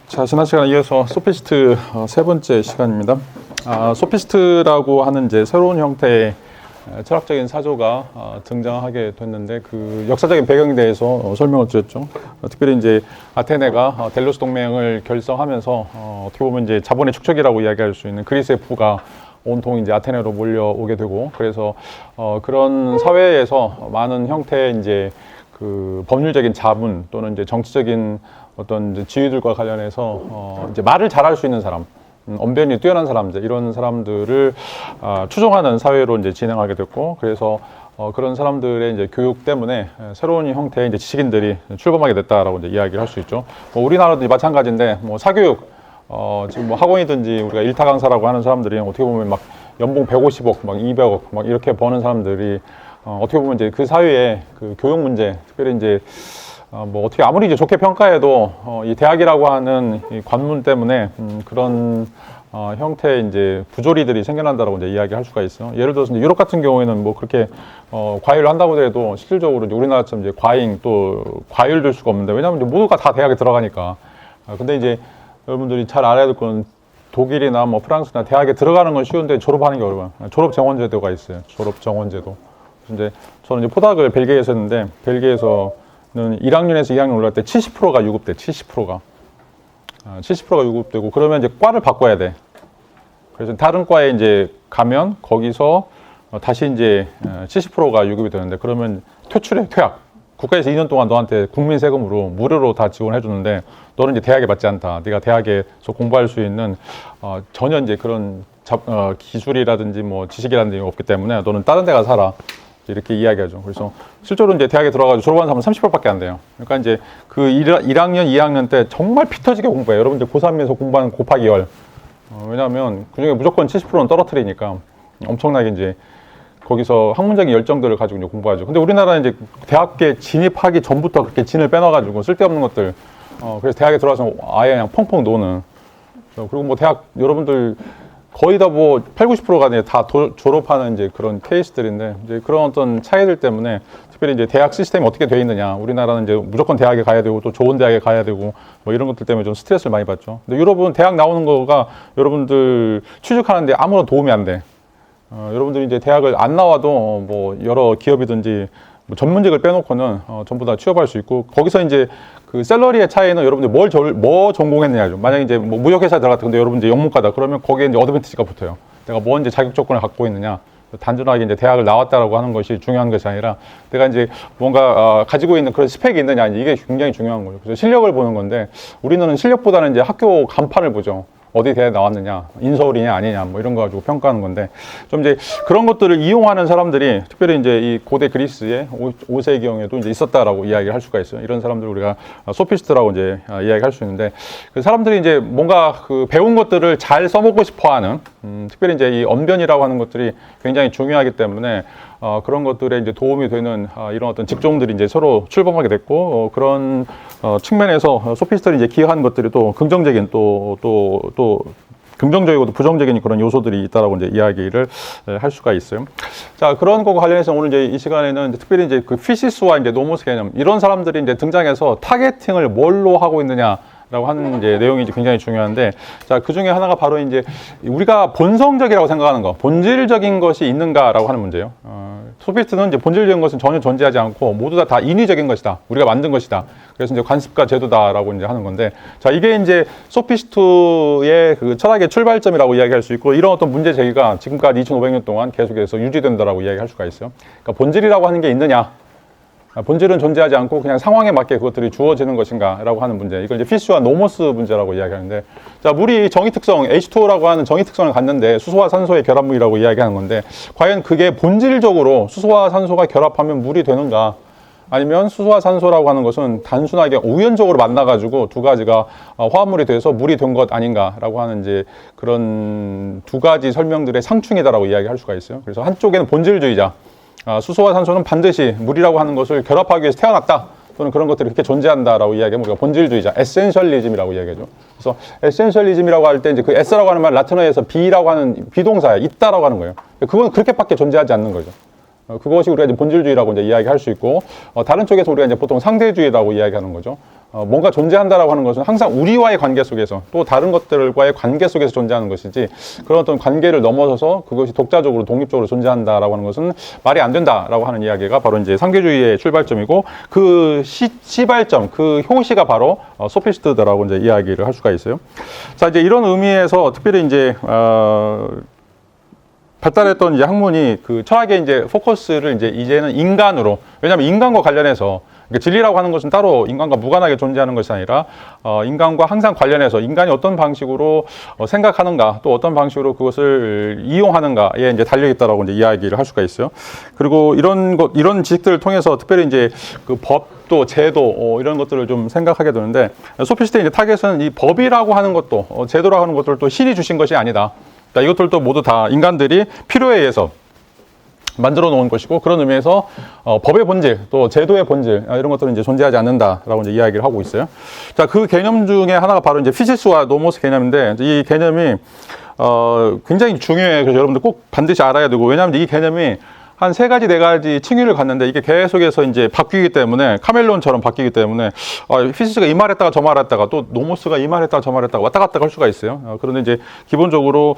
자, 지난 시간에 이어서 소피스트 세 번째 시간입니다. 소피스트라고 하는 이제 새로운 형태의 철학적인 사조가 등장하게 됐는데 그 역사적인 배경에 대해서 설명을 드렸죠. 특별히 이제 아테네가 델로스 동맹을 결성하면서 어떻게 보면 이제 자본의 축적이라고 이야기할 수 있는 그리스의 부가 온통 이제 아테네로 몰려오게 되고, 그래서 그런 사회에서 많은 형태의 이제 그 법률적인 자문 또는 이제 정치적인 어떤 이제 지위들과 관련해서 이제 말을 잘할 수 있는 사람, 언변이 뛰어난 사람들, 이런 사람들을 추종하는 사회로 이제 진행하게 됐고, 그래서 그런 사람들의 이제 교육 때문에 새로운 형태의 이제 지식인들이 출범하게 됐다라고 이제 이야기를 할 수 있죠. 뭐 우리나라도 마찬가지인데, 뭐 사교육 지금 뭐 학원이든지 우리가 일타 강사라고 하는 사람들이 어떻게 보면 막 연봉 150억, 막 200억 막 이렇게 버는 사람들이 어떻게 보면 이제 그 사회의 그 교육 문제, 특별히 이제 뭐 어떻게 아무리 이제 좋게 평가해도 이 대학이라고 하는 이 관문 때문에 그런 형태의 이제 부조리들이 생겨난다라고 이제 이야기할 수가 있어요. 예를 들어서 이제 유럽 같은 경우에는 뭐 그렇게 과외를 한다고 해도 실질적으로 이제 우리나라처럼 이제 과잉 또 과외를 수가 없는데, 왜냐하면 이제 모두가 다 대학에 들어가니까. 근데 이제 여러분들이 잘 알아야 될 건 독일이나 뭐 프랑스나 대학에 들어가는 건 쉬운데 졸업하는 게 어려워요. 졸업 정원제도가 있어요. 졸업 정원제도. 근데 저는 이제 포닥을 벨기에에서 했는데, 벨기에에서는 1학년에서 2학년 올라갈 때 70%가 유급돼. 70%가 70%가 유급되고, 그러면 이제 과를 바꿔야 돼. 그래서 다른 과에 이제 가면 거기서 다시 이제 70%가 유급이 되는데, 그러면 퇴출해, 퇴학. 국가에서 2년 동안 너한테 국민 세금으로 무료로 다 지원해 주는데, 너는 이제 대학에 맞지 않다. 네가 대학에서 공부할 수 있는 전혀 이제 그런 기술이라든지 뭐 지식이라든지 없기 때문에 너는 다른 데 가서 살아. 이렇게 이야기하죠. 그래서 실제로 이제 대학에 들어가서 졸업하는 사람은 30%밖에 안 돼요. 그러니까 이제 그 1학년, 2학년 때 정말 피 터지게 공부해요. 여러분들 고3에서 공부하는 곱하기 10. 왜냐하면 그중에 무조건 70%는 떨어뜨리니까 엄청나게 이제 거기서 학문적인 열정들을 가지고 이제 공부하죠. 근데 우리나라는 이제 대학에 진입하기 전부터 그렇게 진을 빼놔가지고 쓸데없는 것들, 그래서 대학에 들어와서 아예 그냥 펑펑 노는. 그리고 뭐 대학 여러분들 거의 다 뭐 8, 90%가 이제 다 졸업하는 이제 그런 케이스들인데, 이제 그런 어떤 차이들 때문에 특별히 이제 대학 시스템이 어떻게 돼 있느냐. 우리나라는 이제 무조건 대학에 가야 되고 또 좋은 대학에 가야 되고 뭐 이런 것들 때문에 좀 스트레스를 많이 받죠. 근데 유럽은 대학 나오는 거가 여러분들 취직하는데 아무런 도움이 안 돼. 여러분들이 이제 대학을 안 나와도 뭐 여러 기업이든지 뭐 전문직을 빼놓고는 전부 다 취업할 수 있고, 거기서 이제 그 샐러리의 차이는 여러분들 뭐 전공했느냐죠. 만약에 이제 뭐 무역회사에 들어갔다 근데 여러분 이제 영문과다 그러면 거기에 이제 어드밴티지가 붙어요. 내가 뭐 이제 자격 조건을 갖고 있느냐. 단순하게 이제 대학을 나왔다라고 하는 것이 중요한 것이 아니라 내가 이제 뭔가 가지고 있는 그런 스펙이 있느냐, 이게 굉장히 중요한 거예요. 그래서 실력을 보는 건데, 우리는 실력보다는 이제 학교 간판을 보죠. 어디 대에 나왔느냐, 인서울이냐 아니냐, 뭐 이런 거 가지고 평가하는 건데, 좀 이제 그런 것들을 이용하는 사람들이 특별히 이제 이 고대 그리스의 5세기경에도 이제 있었다라고 이야기를 할 수가 있어요. 이런 사람들 우리가 소피스트라고 이제 이야기할 수 있는데, 그 사람들이 이제 뭔가 그 배운 것들을 잘 써먹고 싶어 하는, 특별히 이제 이 언변이라고 하는 것들이 굉장히 중요하기 때문에 그런 것들에 이제 도움이 되는 이런 어떤 직종들이 이제 서로 출범하게 됐고, 그런 측면에서 소피스트들이 이제 기여한 것들이 또 긍정적인 또 긍정적이고도 부정적인 그런 요소들이 있다라고 이제 이야기를 할 수가 있어요. 자, 그런 거와 관련해서 오늘 이제 이 시간에는 특별히 이제 그 피시스와 이제 노모스 개념, 이런 사람들이 이제 등장해서 타겟팅을 뭘로 하고 있느냐 라고 하는 이제 내용이 이제 굉장히 중요한데, 자, 그 중에 하나가 바로 이제 우리가 본성적이라고 생각하는 거, 본질적인 것이 있는가라고 하는 문제예요. 소피스트는 이제 본질적인 것은 전혀 존재하지 않고 모두 다 인위적인 것이다. 우리가 만든 것이다. 그래서 이제 관습과 제도다라고 이제 하는 건데, 자, 이게 이제 소피스트의 그 철학의 출발점이라고 이야기할 수 있고, 이런 어떤 문제 제기가 지금까지 2500년 동안 계속해서 유지된다라고 이야기할 수가 있어요. 그러니까 본질이라고 하는 게 있느냐? 본질은 존재하지 않고 그냥 상황에 맞게 그것들이 주어지는 것인가 라고 하는 문제, 이걸 이제 피시와 노모스 문제라고 이야기하는데, 자, 물이 정의 특성 H2O라고 하는 정의 특성을 갖는데 수소와 산소의 결합물이라고 이야기하는 건데, 과연 그게 본질적으로 수소와 산소가 결합하면 물이 되는가, 아니면 수소와 산소라고 하는 것은 단순하게 우연적으로 만나가지고 두 가지가 화합물이 돼서 물이 된 것 아닌가라고 하는 이제 그런 두 가지 설명들의 상충이다라고 이야기할 수가 있어요. 그래서 한쪽에는 본질주의자, 수소와 산소는 반드시 물이라고 하는 것을 결합하기 위해서 태어났다, 또는 그런 것들이 그렇게 존재한다라고 이야기하면 우리가 본질주의자, 에센셜리즘이라고 이야기하죠. 그래서 에센셜리즘이라고 할 때 이제 그 에스라고 하는 말 라틴어에서 비라고 하는 비동사야, 있다라고 하는 거예요. 그건 그렇게밖에 존재하지 않는 거죠. 그것이 우리가 이제 본질주의라고 이제 이야기할 수 있고, 다른 쪽에서 우리가 이제 보통 상대주의라고 이야기하는 거죠. 뭔가 존재한다라고 하는 것은 항상 우리와의 관계 속에서 또 다른 것들과의 관계 속에서 존재하는 것이지 그런 어떤 관계를 넘어서서 그것이 독자적으로 독립적으로 존재한다라고 하는 것은 말이 안 된다라고 하는 이야기가 바로 이제 상계주의의 출발점이고 그 시발점, 그 효시가 바로 소피스트라고 이제 이야기를 할 수가 있어요. 자, 이제 이런 의미에서 특별히 이제 발달했던 이제 학문이 그 철학의 이제 포커스를 이제는 인간으로, 왜냐하면 인간과 관련해서 진리라고 하는 것은 따로 인간과 무관하게 존재하는 것이 아니라 인간과 항상 관련해서 인간이 어떤 방식으로 생각하는가 또 어떤 방식으로 그것을 이용하는가에 이제 달려 있다라고 이제 이야기를 할 수가 있어요. 그리고 이런 지식들을 통해서 특별히 이제 그 법도 제도 이런 것들을 좀 생각하게 되는데 소피스트의 이제 타겟은 이 법이라고 하는 것도 제도라고 하는 것들도 신이 주신 것이 아니다. 그러니까 이것들도 모두 다 인간들이 필요에 의해서 만들어 놓은 것이고 그런 의미에서 법의 본질 또 제도의 본질 이런 것들은 이제 존재하지 않는다라고 이제 이야기를 하고 있어요. 자, 그 개념 중에 하나가 바로 이제 피시스와 노모스 개념인데 이 개념이 굉장히 중요해요. 그래서 여러분들 꼭 반드시 알아야 되고 왜냐하면 이 개념이 한 3가지, 4가지 층위를 갔는데 이게 계속해서 이제 바뀌기 때문에 카멜론처럼 바뀌기 때문에 피시스가 이 말했다가 저 말했다가 또 노모스가 이 말했다가 저 말했다가 왔다 갔다 할 수가 있어요. 그런데 이제 기본적으로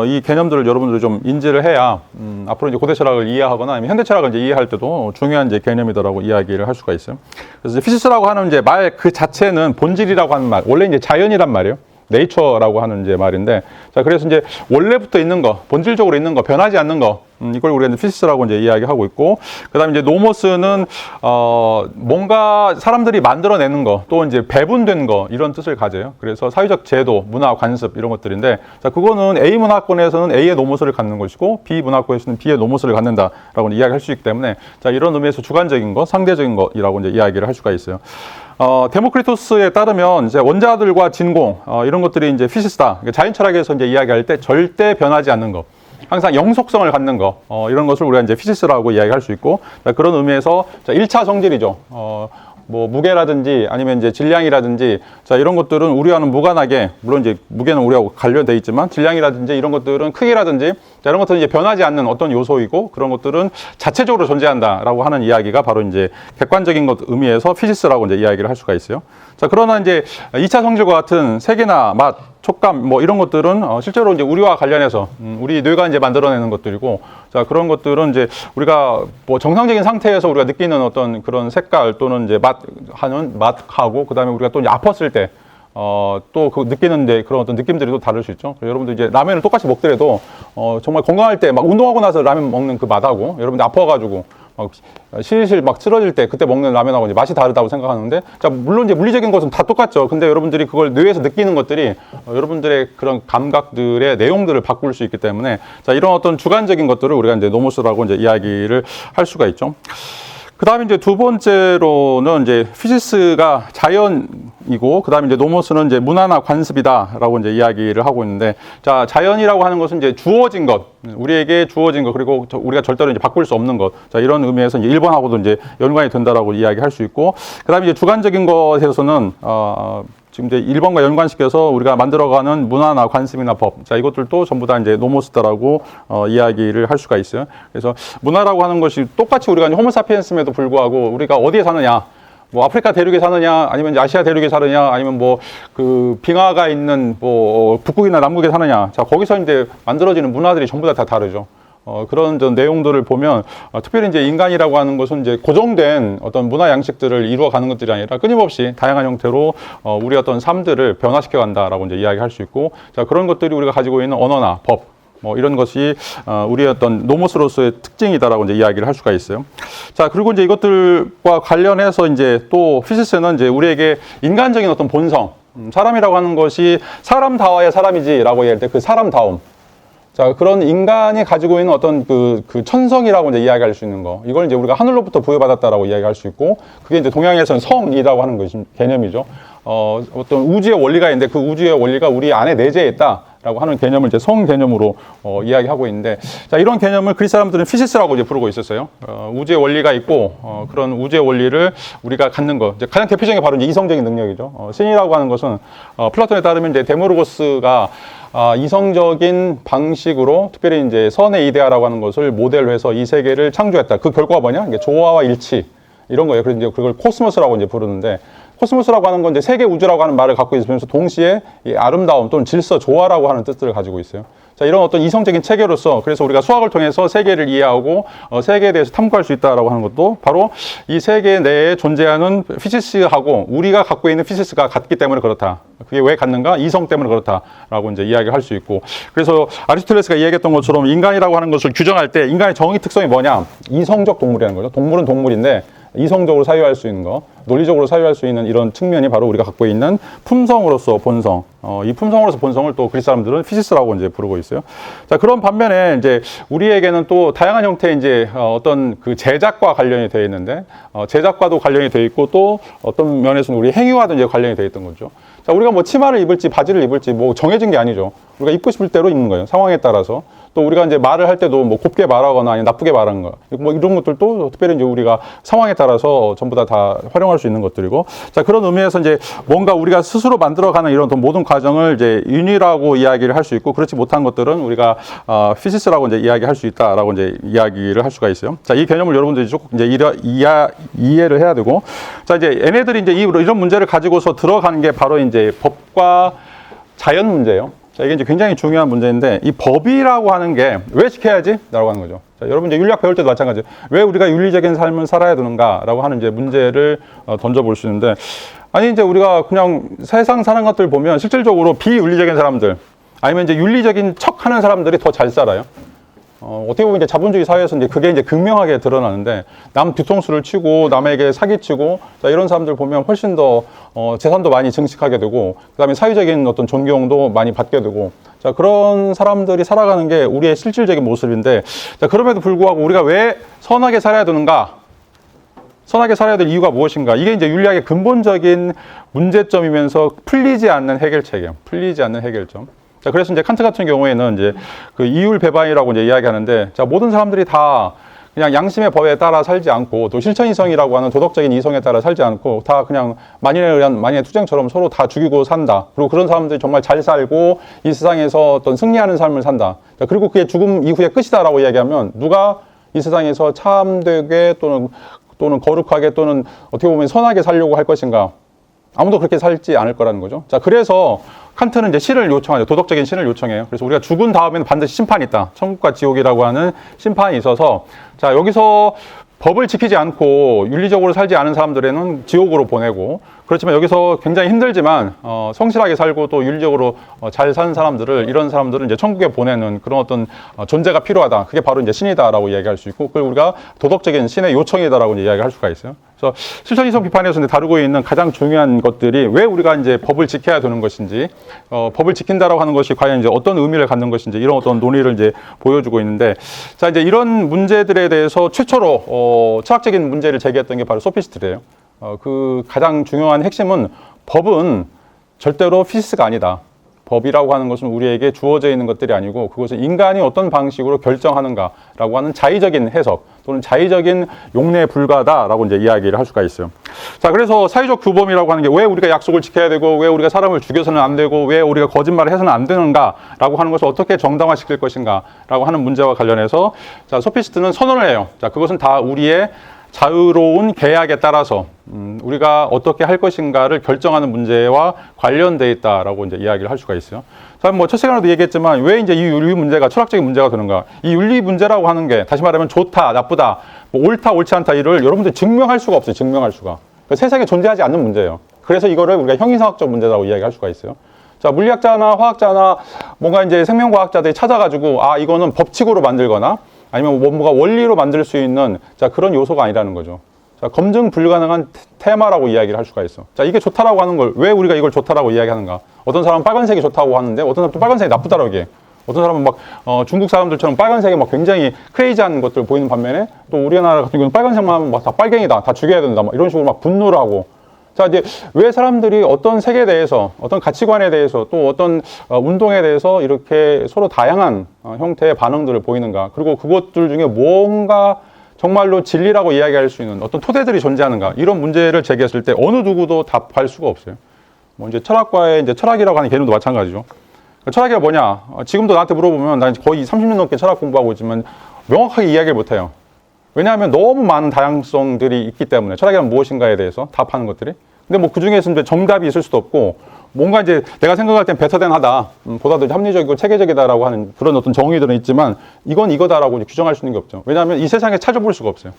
이 개념들을 여러분들이 좀 인지를 해야 앞으로 이제 고대 철학을 이해하거나 아니면 현대 철학을 이제 이해할 때도 중요한 이제 개념이다라고 이야기를 할 수가 있어요. 그래서 이제 피시스라고 하는 이제 말 그 자체는 본질이라고 하는 말, 원래 이제 자연이란 말이에요. 네이처라고 하는 이제 말인데, 자, 그래서 이제 원래부터 있는 거, 본질적으로 있는 거, 변하지 않는 거, 이걸 우리가 이제 피시스라고 이제 이야기하고 있고, 그 다음에 이제 노모스는, 뭔가 사람들이 만들어내는 거, 또 이제 배분된 거, 이런 뜻을 가져요. 그래서 사회적 제도, 문화, 관습, 이런 것들인데, 자, 그거는 A 문화권에서는 A의 노모스를 갖는 것이고, B 문화권에서는 B의 노모스를 갖는다라고 이야기할 수 있기 때문에, 자, 이런 의미에서 주관적인 거, 상대적인 거이라고 이제 이야기를 할 수가 있어요. 데모크리토스에 따르면 이제 원자들과 진공 이런 것들이 이제 피시스다. 그러니까 자연 철학에서 이제 이야기할 때 절대 변하지 않는 거, 항상 영속성을 갖는 거 이런 것을 우리가 이제 피시스라고 이야기할 수 있고 그런 의미에서 자, 1차 성질이죠. 뭐 무게라든지 아니면 이제 질량이라든지 자 이런 것들은 우리와는 무관하게 물론 이제 무게는 우리하고 관련돼 있지만 질량이라든지 이런 것들은 크기라든지 자 이런 것들은 이제 변하지 않는 어떤 요소이고 그런 것들은 자체적으로 존재한다라고 하는 이야기가 바로 이제 객관적인 것 의미에서 피시스라고 이제 이야기를 할 수가 있어요. 자 그러나 이제 2차 성질과 같은 색이나 맛, 촉감 뭐 이런 것들은 실제로 이제 우리와 관련해서 우리 뇌가 이제 만들어내는 것들이고 자 그런 것들은 이제 우리가 뭐 정상적인 상태에서 우리가 느끼는 어떤 그런 색깔 또는 이제 맛하고 그다음에 우리가 또 이제 아팠을 때 또 그 느끼는데 그런 어떤 느낌들이 또 다를 수 있죠. 여러분들 이제 라면을 똑같이 먹더라도 정말 건강할 때 막 운동하고 나서 라면 먹는 그 맛하고 여러분들 아파가지고 막 실실 막 쓰러질 때 그때 먹는 라면하고 이제 맛이 다르다고 생각하는데 자 물론 이제 물리적인 것은 다 똑같죠. 근데 여러분들이 그걸 뇌에서 느끼는 것들이 여러분들의 그런 감각들의 내용들을 바꿀 수 있기 때문에 자 이런 어떤 주관적인 것들을 우리가 이제 노모스라고 이제 이야기를 할 수가 있죠. 그 다음에 이제 두 번째로는 이제 피시스가 자연이고, 그 다음에 이제 노모스는 이제 문화나 관습이다라고 이제 이야기를 하고 있는데, 자, 자연이라고 하는 것은 이제 주어진 것, 우리에게 주어진 것, 그리고 우리가 절대로 이제 바꿀 수 없는 것, 자, 이런 의미에서 이제 1번하고도 이제 연관이 된다라고 이야기할 수 있고, 그 다음에 이제 주관적인 것에서는, 지금 이제 1번과 연관시켜서 우리가 만들어가는 문화나 관습이나 법, 자 이것들도 전부 다 이제 노모스다라고 이야기를 할 수가 있어요. 그래서 문화라고 하는 것이 똑같이 우리가 호모사피엔스임에도 불구하고 우리가 어디에 사느냐, 뭐 아프리카 대륙에 사느냐, 아니면 이제 아시아 대륙에 사느냐, 아니면 뭐 그 빙하가 있는 뭐 북극이나 남극에 사느냐, 자 거기서 이제 만들어지는 문화들이 전부 다 다르죠. 그런 내용들을 보면 특별히 이제 인간이라고 하는 것은 이제 고정된 어떤 문화 양식들을 이루어가는 것들이 아니라 끊임없이 다양한 형태로 우리 어떤 삶들을 변화시켜 간다라고 이제 이야기할 수 있고 자 그런 것들이 우리가 가지고 있는 언어나 법 뭐 이런 것이 우리의 어떤 노모스로서의 특징이다라고 이제 이야기를 할 수가 있어요. 자 그리고 이제 이것들과 관련해서 이제 또 피시스는 이제 우리에게 인간적인 어떤 본성, 사람이라고 하는 것이 사람다워야 사람이지라고 얘기할 때 그 사람다움. 자, 그런 인간이 가지고 있는 어떤 그 천성이라고 이제 이야기할 수 있는 거. 이걸 이제 우리가 하늘로부터 부여받았다라고 이야기할 수 있고, 그게 이제 동양에서는 성이라고 하는 것이 개념이죠. 어떤 우주의 원리가 있는데 그 우주의 원리가 우리 안에 내재해 있다라고 하는 개념을 이제 성 개념으로 이야기하고 있는데, 자, 이런 개념을 그리스 사람들은 피시스라고 이제 부르고 있었어요. 우주의 원리가 있고, 그런 우주의 원리를 우리가 갖는 거. 이제 가장 대표적인 게 바로 이제 이성적인 능력이죠. 신이라고 하는 것은, 플라톤에 따르면 이제 데모르고스가 이성적인 방식으로 특별히 이제 선의 이데아라고 하는 것을 모델로 해서 이 세계를 창조했다. 그 결과가 뭐냐? 이게 조화와 일치 이런 거예요. 그래서 이제 그걸 코스모스라고 이제 부르는데 코스모스라고 하는 건 이제 세계 우주라고 하는 말을 갖고 있으면서 동시에 이 아름다움 또는 질서, 조화라고 하는 뜻들을 가지고 있어요. 자, 이런 어떤 이성적인 체계로서 그래서 우리가 수학을 통해서 세계를 이해하고 세계에 대해서 탐구할 수 있다라고 하는 것도 바로 이 세계 내에 존재하는 피지스하고 우리가 갖고 있는 피지스가 같기 때문에 그렇다. 그게 왜 같는가? 이성 때문에 그렇다라고 이제 이야기를 할 수 있고. 그래서 아리스토텔레스가 이야기했던 것처럼 인간이라고 하는 것을 규정할 때 인간의 정의 특성이 뭐냐? 이성적 동물이라는 거죠. 동물은 동물인데 이성적으로 사유할 수 있는 거, 논리적으로 사유할 수 있는 이런 측면이 바로 우리가 갖고 있는 품성으로서 본성. 이 품성으로서 본성을 또 그리스 사람들은 피시스라고 이제 부르고 있어요. 자, 그런 반면에 이제 우리에게는 또 다양한 형태의 이제 어떤 그 제작과 관련이 되어 있는데, 제작과도 관련이 되어 있고 또 어떤 면에서는 우리 행위와도 이제 관련이 되어 있던 거죠. 자, 우리가 뭐 치마를 입을지 바지를 입을지 뭐 정해진 게 아니죠. 우리가 입고 싶을 대로 입는 거예요. 상황에 따라서. 또 우리가 이제 말을 할 때도 뭐 곱게 말하거나 아니면 나쁘게 말하는 거. 뭐 이런 것들도 특별히 이제 우리가 상황에 따라서 전부 다 활용할 수 있는 것들이고. 자, 그런 의미에서 이제 뭔가 우리가 스스로 만들어가는 이런 모든 과정을 이제 윤리라고 이야기를 할 수 있고 그렇지 못한 것들은 우리가 피시스라고 이제 이야기할 수 있다라고 이제 이야기를 할 수가 있어요. 자, 이 개념을 여러분들이 조금 이제 이해를 해야 되고. 자, 이제 얘네들이 이제 이런 문제를 가지고서 들어가는 게 바로 이제 법과 자연 문제예요. 자, 이게 이제 굉장히 중요한 문제인데 이 법이라고 하는 게 왜 지켜야지? 라고 하는 거죠. 자, 여러분 이제 윤리학 배울 때도 마찬가지예요. 왜 우리가 윤리적인 삶을 살아야 되는가? 라고 하는 이제 문제를 던져볼 수 있는데 아니 이제 우리가 그냥 세상 사는 것들 보면 실질적으로 비윤리적인 사람들 아니면 이제 윤리적인 척 하는 사람들이 더 잘 살아요. 어떻게 보면 이제 자본주의 사회에서 이제 그게 이제 극명하게 드러나는데 남 뒤통수를 치고 남에게 사기치고 자, 이런 사람들 보면 훨씬 더 재산도 많이 증식하게 되고 그다음에 사회적인 어떤 존경도 많이 받게 되고 자, 그런 사람들이 살아가는 게 우리의 실질적인 모습인데 자, 그럼에도 불구하고 우리가 왜 선하게 살아야 되는가? 선하게 살아야 될 이유가 무엇인가? 이게 이제 윤리학의 근본적인 문제점이면서 풀리지 않는 해결책이에요. 풀리지 않는 해결점. 자, 그래서 이제 칸트 같은 경우에는 이제 그 이율 배반이라고 이제 이야기하는데, 자, 모든 사람들이 다 그냥 양심의 법에 따라 살지 않고 또 실천이성이라고 하는 도덕적인 이성에 따라 살지 않고 다 그냥 만인에 의한 만인의 투쟁처럼 서로 다 죽이고 산다. 그리고 그런 사람들이 정말 잘 살고 이 세상에서 어떤 승리하는 삶을 산다. 자, 그리고 그게 죽음 이후의 끝이다라고 이야기하면 누가 이 세상에서 참되게 또는 거룩하게 또는 어떻게 보면 선하게 살려고 할 것인가? 아무도 그렇게 살지 않을 거라는 거죠. 자, 그래서 칸트는 이제 신을 요청하죠. 도덕적인 신을 요청해요. 그래서 우리가 죽은 다음에는 반드시 심판이 있다. 천국과 지옥이라고 하는 심판이 있어서 자, 여기서 법을 지키지 않고 윤리적으로 살지 않은 사람들에는 지옥으로 보내고 그렇지만 여기서 굉장히 힘들지만 성실하게 살고 또 윤리적으로 잘 사는 사람들을 이런 사람들은 이제 천국에 보내는 그런 어떤 존재가 필요하다. 그게 바로 이제 신이다라고 이야기할 수 있고 그걸 우리가 도덕적인 신의 요청이다라고 이제 이야기할 수가 있어요. 그래서 실천이성 비판에서 다루고 있는 가장 중요한 것들이 왜 우리가 이제 법을 지켜야 되는 것인지, 법을 지킨다라고 하는 것이 과연 이제 어떤 의미를 갖는 것인지 이런 어떤 논의를 이제 보여주고 있는데, 자 이제 이런 문제들에 대해서 최초로 철학적인 문제를 제기했던 게 바로 소피스트래요. 그 가장 중요한 핵심은 법은 절대로 피시스가 아니다. 법이라고 하는 것은 우리에게 주어져 있는 것들이 아니고 그것은 인간이 어떤 방식으로 결정하는가라고 하는 자의적인 해석 또는 자의적인 용례에 불과하다라고 이제 이야기를 할 수가 있어요. 자, 그래서 사회적 규범이라고 하는 게 왜 우리가 약속을 지켜야 되고 왜 우리가 사람을 죽여서는 안 되고 왜 우리가 거짓말을 해서는 안 되는가라고 하는 것을 어떻게 정당화시킬 것인가라고 하는 문제와 관련해서 자, 소피스트는 선언을 해요. 자, 그것은 다 우리의 자유로운 계약에 따라서 우리가 어떻게 할 것인가를 결정하는 문제와 관련되어 있다라고 이제 이야기를 할 수가 있어요. 자, 뭐 첫 시간에도 얘기했지만 왜 이제 이 윤리 문제가 철학적인 문제가 되는가? 이 윤리 문제라고 하는 게 다시 말하면 좋다, 나쁘다, 뭐 옳다, 옳지 않다 이를 여러분들 증명할 수가 없어요. 증명할 수가. 그러니까 세상에 존재하지 않는 문제예요. 그래서 이거를 우리가 형이상학적 문제라고 이야기할 수가 있어요. 자, 물리학자나 화학자나 뭔가 이제 생명과학자들이 찾아가지고 아 이거는 법칙으로 만들거나 아니면 뭔가 원리로 만들 수 있는 자 그런 요소가 아니라는 거죠. 자, 검증 불가능한 테마라고 이야기를 할 수가 있어. 자, 이게 좋다라고 하는 걸 왜 우리가 이걸 좋다라고 이야기하는가? 어떤 사람은 빨간색이 좋다고 하는데 어떤 사람은 또 빨간색이 나쁘다라고 얘기해. 어떤 사람은 막 중국 사람들처럼 빨간색이 막 굉장히 크레이지한 것들 보이는 반면에 또 우리나라 같은 경우는 빨간색만 하면 막 다 빨갱이다, 다 죽여야 된다, 막 이런 식으로 막 분노를 하고. 자, 이제 왜 사람들이 어떤 세계에 대해서, 어떤 가치관에 대해서, 또 어떤 운동에 대해서 이렇게 서로 다양한 형태의 반응들을 보이는가? 그리고 그것들 중에 뭔가 정말로 진리라고 이야기할 수 있는 어떤 토대들이 존재하는가? 이런 문제를 제기했을 때 어느 누구도 답할 수가 없어요. 뭐 이제 철학과의 이제 철학이라고 하는 개념도 마찬가지죠. 철학이 뭐냐? 지금도 나한테 물어보면 난 거의 30년 넘게 철학 공부하고 있지만 명확하게 이야기를 못 해요. 왜냐하면 너무 많은 다양성들이 있기 때문에 철학이란 무엇인가에 대해서 답하는 것들이 근데 뭐 그 중에서 이제 정답이 있을 수도 없고, 뭔가 이제 내가 생각할 땐 better 하다, 보다 더 합리적이고 체계적이다라고 하는 그런 어떤 정의들은 있지만, 이건 이거다라고 이제 규정할 수 있는 게 없죠. 왜냐하면 이 세상에 찾아볼 수가 없어요.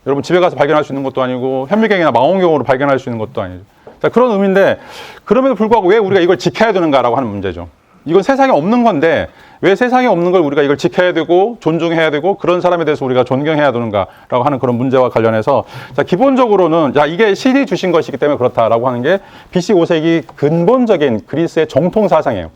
여러분 집에 가서 발견할 수 있는 것도 아니고, 현미경이나 망원경으로 발견할 수 있는 것도 아니죠. 자, 그런 의미인데, 그럼에도 불구하고 왜 우리가 이걸 지켜야 되는가라고 하는 문제죠. 이건 세상에 없는 건데, 왜 세상에 없는 걸 우리가 이걸 지켜야 되고, 존중해야 되고, 그런 사람에 대해서 우리가 존경해야 되는가라고 하는 그런 문제와 관련해서, 자, 기본적으로는, 자, 이게 신이 주신 것이기 때문에 그렇다라고 하는 게 BC 5세기 근본적인 그리스의 정통 사상이에요.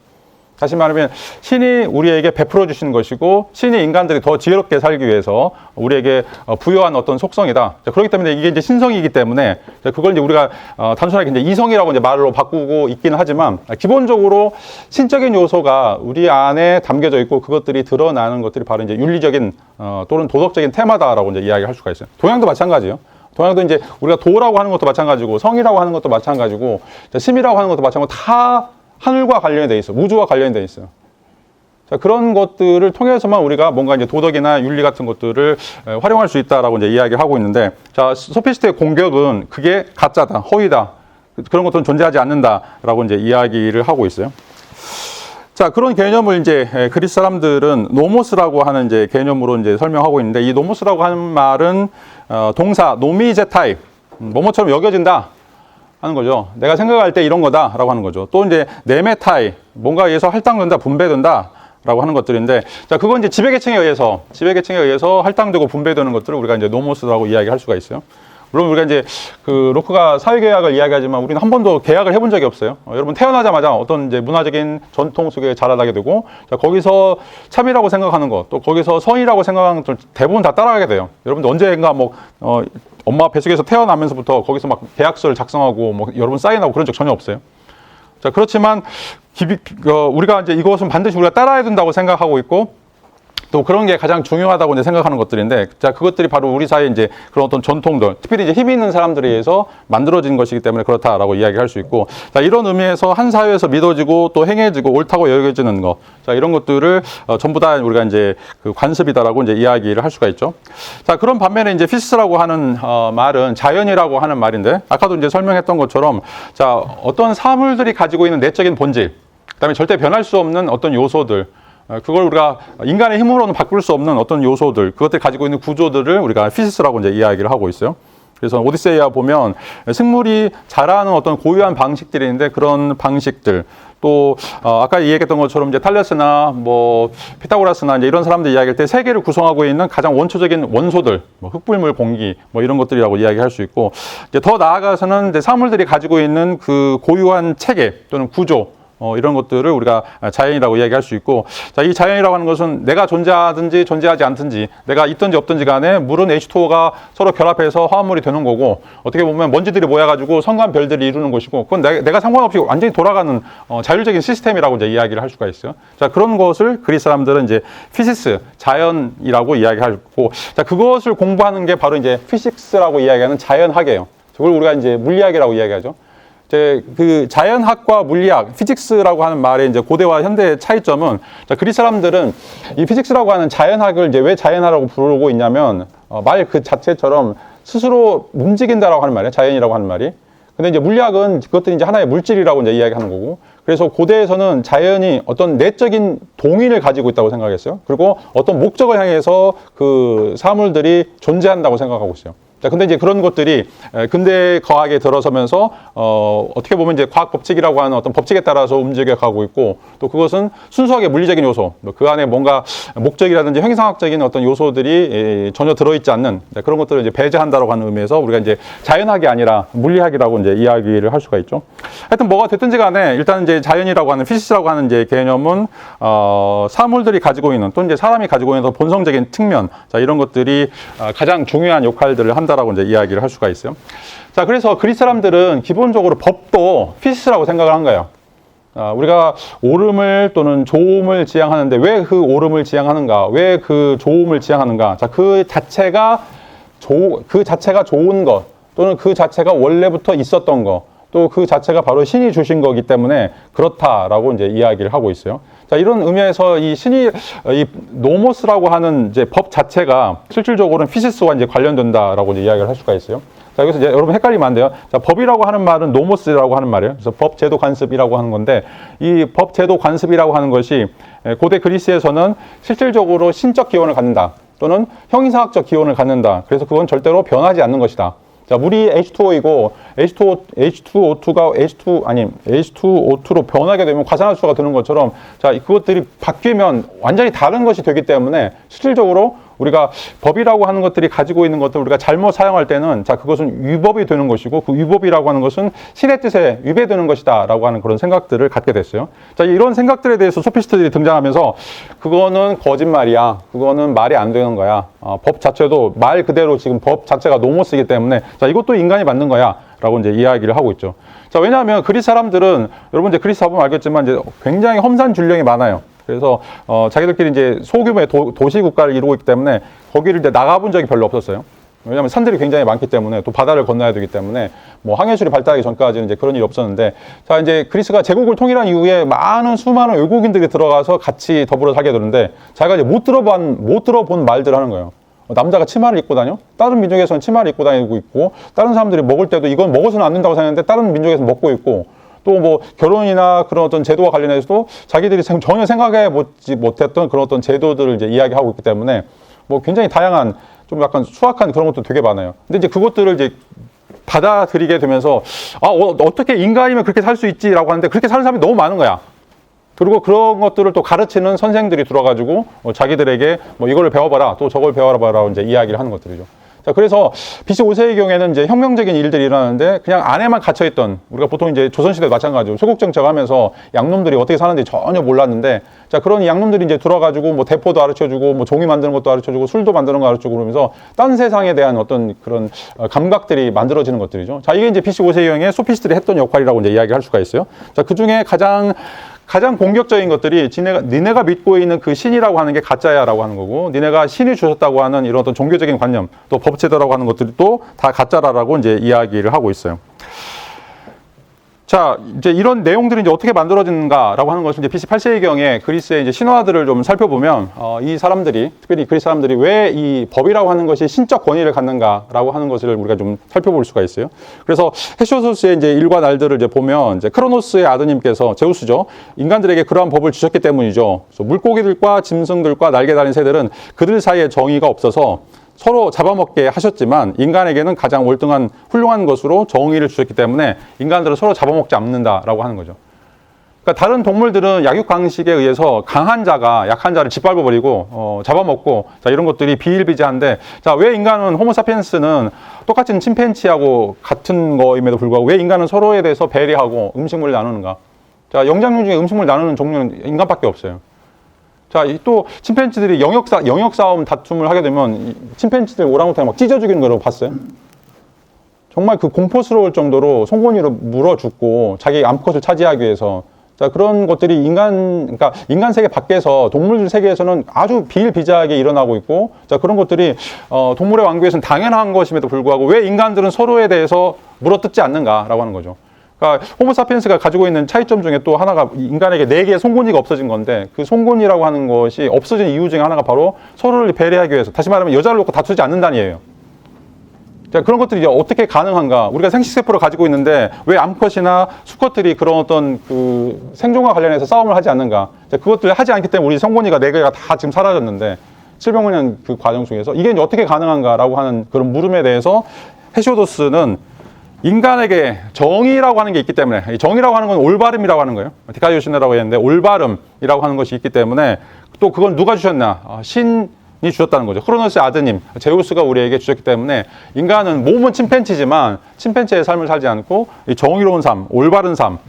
다시 말하면 신이 우리에게 베풀어 주시는 것이고, 신이 인간들이 더 지혜롭게 살기 위해서 우리에게 부여한 어떤 속성이다. 자, 그렇기 때문에 이게 이제 신성이기 때문에, 자, 그걸 이제 우리가 단순하게 이제 이성이라고 이제 말로 바꾸고 있기는 하지만, 기본적으로 신적인 요소가 우리 안에 담겨져 있고, 그것들이 드러나는 것들이 바로 이제 윤리적인 또는 도덕적인 테마다라고 이제 이야기할 수가 있어요. 동양도 마찬가지예요. 동양도 이제 우리가 도라고 하는 것도 마찬가지고, 성이라고 하는 것도 마찬가지고, 심이라고 하는 것도 마찬가지고, 다 하늘과 관련이 돼 있어. 우주와 관련이 돼 있어요. 자, 그런 것들을 통해서만 우리가 뭔가 이제 도덕이나 윤리 같은 것들을 활용할 수 있다라고 이제 이야기를 하고 있는데, 자, 소피스트의 공격은 그게 가짜다, 허위다, 그런 것들은 존재하지 않는다라고 이제 이야기를 하고 있어요. 자, 그런 개념을 이제 그리스 사람들은 노모스라고 하는 이제 개념으로 이제 설명하고 있는데, 이 노모스라고 하는 말은 동사 노미제타이, 뭐뭐처럼 여겨진다 하는 거죠. 내가 생각할 때 이런 거다라고 하는 거죠. 또 이제 네메타이, 뭔가에 의해서 할당된다, 분배된다 라고 하는 것들인데, 자, 그건 이제 지배계층에 의해서 할당되고 분배되는 것들을 우리가 이제 노모스라고 이야기할 수가 있어요. 물론 우리가 이제 그 로크가 사회계약을 이야기하지만 우리는 한 번도 계약을 해본 적이 없어요. 여러분 태어나자마자 어떤 이제 문화적인 전통 속에 자라나게 되고, 자, 거기서 참이라고 생각하는 것, 또 거기서 성이라고 생각하는 것들 대부분 다 따라가게 돼요. 여러분들 언젠가 뭐 엄마 뱃속에서 태어나면서부터 거기서 막 계약서를 작성하고 뭐 여러분 사인하고 그런 적 전혀 없어요. 자, 그렇지만 우리가 이제 이것은 반드시 우리가 따라야 된다고 생각하고 있고, 또 그런 게 가장 중요하다고 이제 생각하는 것들인데, 자, 그것들이 바로 우리 사이에 이제 그런 어떤 전통들, 특별히 이제 힘이 있는 사람들에 의해서 만들어진 것이기 때문에 그렇다라고 이야기할 수 있고, 자, 이런 의미에서 한 사회에서 믿어지고 또 행해지고 옳다고 여겨지는 것, 자, 이런 것들을 전부 다 우리가 이제 그 관습이다라고 이제 이야기를 할 수가 있죠. 자, 그런 반면에 이제 피시스라고 하는 말은 자연이라고 하는 말인데, 아까도 이제 설명했던 것처럼, 자, 어떤 사물들이 가지고 있는 내적인 본질, 그다음에 절대 변할 수 없는 어떤 요소들, 그걸 우리가 인간의 힘으로는 바꿀 수 없는 어떤 요소들, 그것들 가지고 있는 구조들을 우리가 피시스라고 이제 이야기를 하고 있어요. 그래서 오디세이아 보면 생물이 자라는 어떤 고유한 방식들이 있는데, 그런 방식들, 또 아까 이야기했던 것처럼 이제 탈레스나 뭐 피타고라스나 이제 이런 사람들 이야기할 때 세계를 구성하고 있는 가장 원초적인 원소들, 뭐 흙불물, 공기, 뭐 이런 것들이라고 이야기할 수 있고, 이제 더 나아가서는 이제 사물들이 가지고 있는 그 고유한 체계 또는 구조, 이런 것들을 우리가 자연이라고 이야기할 수 있고, 자, 이 자연이라고 하는 것은 내가 존재하든지 존재하지 않든지, 내가 있든지 없든지 간에 물은 H2O가 서로 결합해서 화합물이 되는 거고, 어떻게 보면 먼지들이 모여가지고 성간 별들이 이루는 것이고, 그건 내가 상관없이 완전히 돌아가는 자율적인 시스템이라고 이제 이야기를 할 수가 있어요. 자, 그런 것을 그리스 사람들은 이제 피시스, 자연이라고 이야기하고, 자, 그것을 공부하는 게 바로 이제 피식스라고 이야기하는 자연학이에요. 그걸 우리가 이제 물리학이라고 이야기하죠. 그 자연학과 물리학, 피직스라고 하는 말의 이제 고대와 현대의 차이점은, 자, 그리스 사람들은 이 피직스라고 하는 자연학을 이제 왜 자연학이라고 부르고 있냐면, 말 그 자체처럼 스스로 움직인다라고 하는 말이에요. 자연이라고 하는 말이. 근데 이제 물리학은 그것들이 이제 하나의 물질이라고 이제 이야기하는 거고, 그래서 고대에서는 자연이 어떤 내적인 동인을 가지고 있다고 생각했어요. 그리고 어떤 목적을 향해서 그 사물들이 존재한다고 생각하고 있어요. 자, 근데 이제 그런 것들이 근대 과학에 들어서면서 어떻게 보면 이제 과학 법칙이라고 하는 어떤 법칙에 따라서 움직여가고 있고, 또 그것은 순수하게 물리적인 요소, 그 안에 뭔가 목적이라든지 형이상학적인 어떤 요소들이 전혀 들어있지 않는 그런 것들을 이제 배제한다라고 하는 의미에서 우리가 이제 자연학이 아니라 물리학이라고 이제 이야기를 할 수가 있죠. 하여튼 뭐가 됐든지 간에 일단 이제 자연이라고 하는 피시스라고 하는 이제 개념은 사물들이 가지고 있는, 또 이제 사람이 가지고 있는 본성적인 측면, 자, 이런 것들이 가장 중요한 역할들을 한다. 라고 이제 이야기를 할 수가 있어요. 자, 그래서 그리스 사람들은 기본적으로 법도 피시스라고 생각을 한 거예요. 우리가 옳음을 또는 좋음을 지향하는데 왜 그 옳음을 지향하는가, 왜 그 좋음을 지향하는가. 자, 그 자체가 좋은 것, 또는 그 자체가 원래부터 있었던 것, 또 그 자체가 바로 신이 주신 거기 때문에 그렇다라고 이제 이야기를 하고 있어요. 자, 이런 의미에서 이 노모스라고 하는 이제 법 자체가 실질적으로는 피시스와 이제 관련된다라고 이제 이야기를 할 수가 있어요. 자, 여기서 이제 여러분 헷갈리면 안 돼요. 자, 법이라고 하는 말은 노모스라고 하는 말이에요. 그래서 법, 제도, 관습이라고 하는 건데 이 법, 제도, 관습이라고 하는 것이 고대 그리스에서는 실질적으로 신적 기원을 갖는다. 또는 형이상학적 기원을 갖는다. 그래서 그건 절대로 변하지 않는 것이다. 자, 물이 H2O이고 H2O2가 H2O2로 변하게 되면 과산화수소가 되는 것처럼 자, 그것들이 바뀌면 완전히 다른 것이 되기 때문에 실질적으로 우리가 법이라고 하는 것들이 가지고 있는 것들 우리가 잘못 사용할 때는 자, 그것은 위법이 되는 것이고 그 위법이라고 하는 것은 신의 뜻에 위배되는 것이다 라고 하는 그런 생각들을 갖게 됐어요. 자, 이런 생각들에 대해서 소피스트들이 등장하면서 그거는 거짓말이야. 그거는 말이 안 되는 거야. 법 자체도 말 그대로 지금 법 자체가 노모스이기 때문에 자, 이것도 인간이 만든 거야. 라고 이제 이야기를 하고 있죠. 자, 왜냐하면 그리스 사람들은 여러분 이제 그리스 가보면 알겠지만 이제 굉장히 험산줄령이 많아요. 그래서 자기들끼리 이제 소규모의 도시 국가를 이루고 있기 때문에 거기를 이제 나가본 적이 별로 없었어요. 왜냐하면 산들이 굉장히 많기 때문에 또 바다를 건너야 되기 때문에 뭐 항해술이 발달하기 전까지는 이제 그런 일이 없었는데 자, 이제 그리스가 제국을 통일한 이후에 수많은 외국인들이 들어가서 같이 더불어 살게 되는데 자기가 이제 못 들어본 말들 하는 거예요. 남자가 치마를 입고 다녀? 다른 민족에서는 치마를 입고 다니고 있고 다른 사람들이 먹을 때도 이건 먹어서는 안 된다고 생각하는데 다른 민족에서는 먹고 있고 또 뭐 결혼이나 그런 어떤 제도와 관련해서도 자기들이 전혀 생각해 보지 못했던 그런 어떤 제도들을 이제 이야기하고 있기 때문에 뭐 굉장히 다양한 좀 약간 수학한 그런 것도 되게 많아요. 근데 이제 그것들을 이제 받아들이게 되면서 어떻게 인간이면 그렇게 살 수 있지라고 하는데 그렇게 사는 사람이 너무 많은 거야. 그리고 그런 것들을 또 가르치는 선생들이 들어가지고 자기들에게 뭐 이걸 배워봐라 또 저걸 배워봐라 이제 이야기를 하는 것들이죠. 자, 그래서 BC 5세의 경우에는 이제 혁명적인 일들이 일어나는데 그냥 안에만 갇혀있던 우리가 보통 이제 조선시대도 마찬가지로 소국정책 하면서 양놈들이 어떻게 사는지 전혀 몰랐는데 자, 그런 양놈들이 이제 들어가지고 뭐 대포도 가르쳐주고 뭐 종이 만드는 것도 가르쳐주고 술도 만드는 거 가르쳐주고 그러면서 딴 세상에 대한 어떤 그런 감각들이 만들어지는 것들이죠. 자, 이게 이제 BC 5세의 경우에 소피스트들이 했던 역할이라고 이제 이야기할 수가 있어요. 자, 그 중에 가장 공격적인 것들이 니네가 믿고 있는 그 신이라고 하는 게 가짜야라고 하는 거고 니네가 신이 주셨다고 하는 이런 어떤 종교적인 관념 또 법제도라고 하는 것들이 또 다 가짜라고 이제 이야기를 하고 있어요. 자, 이제 이런 내용들이 이제 어떻게 만들어지는가라고 하는 것을 이제 BC 8세의 경에 그리스의 이제 신화들을 좀 살펴보면 이 사람들이 특별히 그리스 사람들이 왜 이 법이라고 하는 것이 신적 권위를 갖는가라고 하는 것을 우리가 좀 살펴볼 수가 있어요. 그래서 헤시오도스의 이제 일과 날들을 이제 보면 이제 크로노스의 아드님께서 제우스죠. 인간들에게 그러한 법을 주셨기 때문이죠. 그래서 물고기들과 짐승들과 날개 달린 새들은 그들 사이에 정의가 없어서 서로 잡아먹게 하셨지만 인간에게는 가장 월등한 훌륭한 것으로 정의를 주셨기 때문에 인간들은 서로 잡아먹지 않는다라고 하는 거죠. 그러니까 다른 동물들은 약육 방식에 의해서 강한 자가 약한 자를 짓밟아버리고 잡아먹고 자, 이런 것들이 비일비재한데 자, 왜 인간은 호모사피엔스는 똑같은 침팬지하고 같은 거임에도 불구하고 왜 인간은 서로에 대해서 배려하고 음식물을 나누는가? 자, 영장류 중에 음식물 나누는 종류는 인간밖에 없어요. 자, 또 침팬지들이 영역 싸움 다툼을 하게 되면 침팬지들 오랑우탄이 막 찢어 죽이는 걸 봤어요? 정말 그 공포스러울 정도로 송곳니로 물어 죽고 자기 암컷을 차지하기 위해서 자, 그런 것들이 그러니까 인간 세계 밖에서 동물 세계에서는 아주 비일비재하게 일어나고 있고 자, 그런 것들이 동물의 왕국에서는 당연한 것임에도 불구하고 왜 인간들은 서로에 대해서 물어뜯지 않는가라고 하는 거죠. 그러니까 호모사피엔스가 가지고 있는 차이점 중에 또 하나가 인간에게 4개의 송곳니가 없어진 건데 그 송곳니라고 하는 것이 없어진 이유 중에 하나가 바로 서로를 배려하기 위해서 다시 말하면 여자를 놓고 다투지 않는다는 얘기예요. 자, 그런 것들이 이제 어떻게 가능한가? 우리가 생식세포를 가지고 있는데 왜 암컷이나 수컷들이 그런 어떤 그 생존과 관련해서 싸움을 하지 않는가? 자, 그것들을 하지 않기 때문에 우리 송곳니가 4개가 다 지금 사라졌는데 700만 년 그 과정 중에서 이게 이제 어떻게 가능한가라고 하는 그런 물음에 대해서 헤시오도스는 인간에게 정의라고 하는 게 있기 때문에 이 정의라고 하는 건 올바름이라고 하는 거예요. 디카이오시네라고 했는데 올바름이라고 하는 것이 있기 때문에 또 그건 누가 주셨나? 신이 주셨다는 거죠. 크로노스의 아드님 제우스가 우리에게 주셨기 때문에 인간은 몸은 침팬지지만 침팬지의 삶을 살지 않고 이 정의로운 삶, 올바른 삶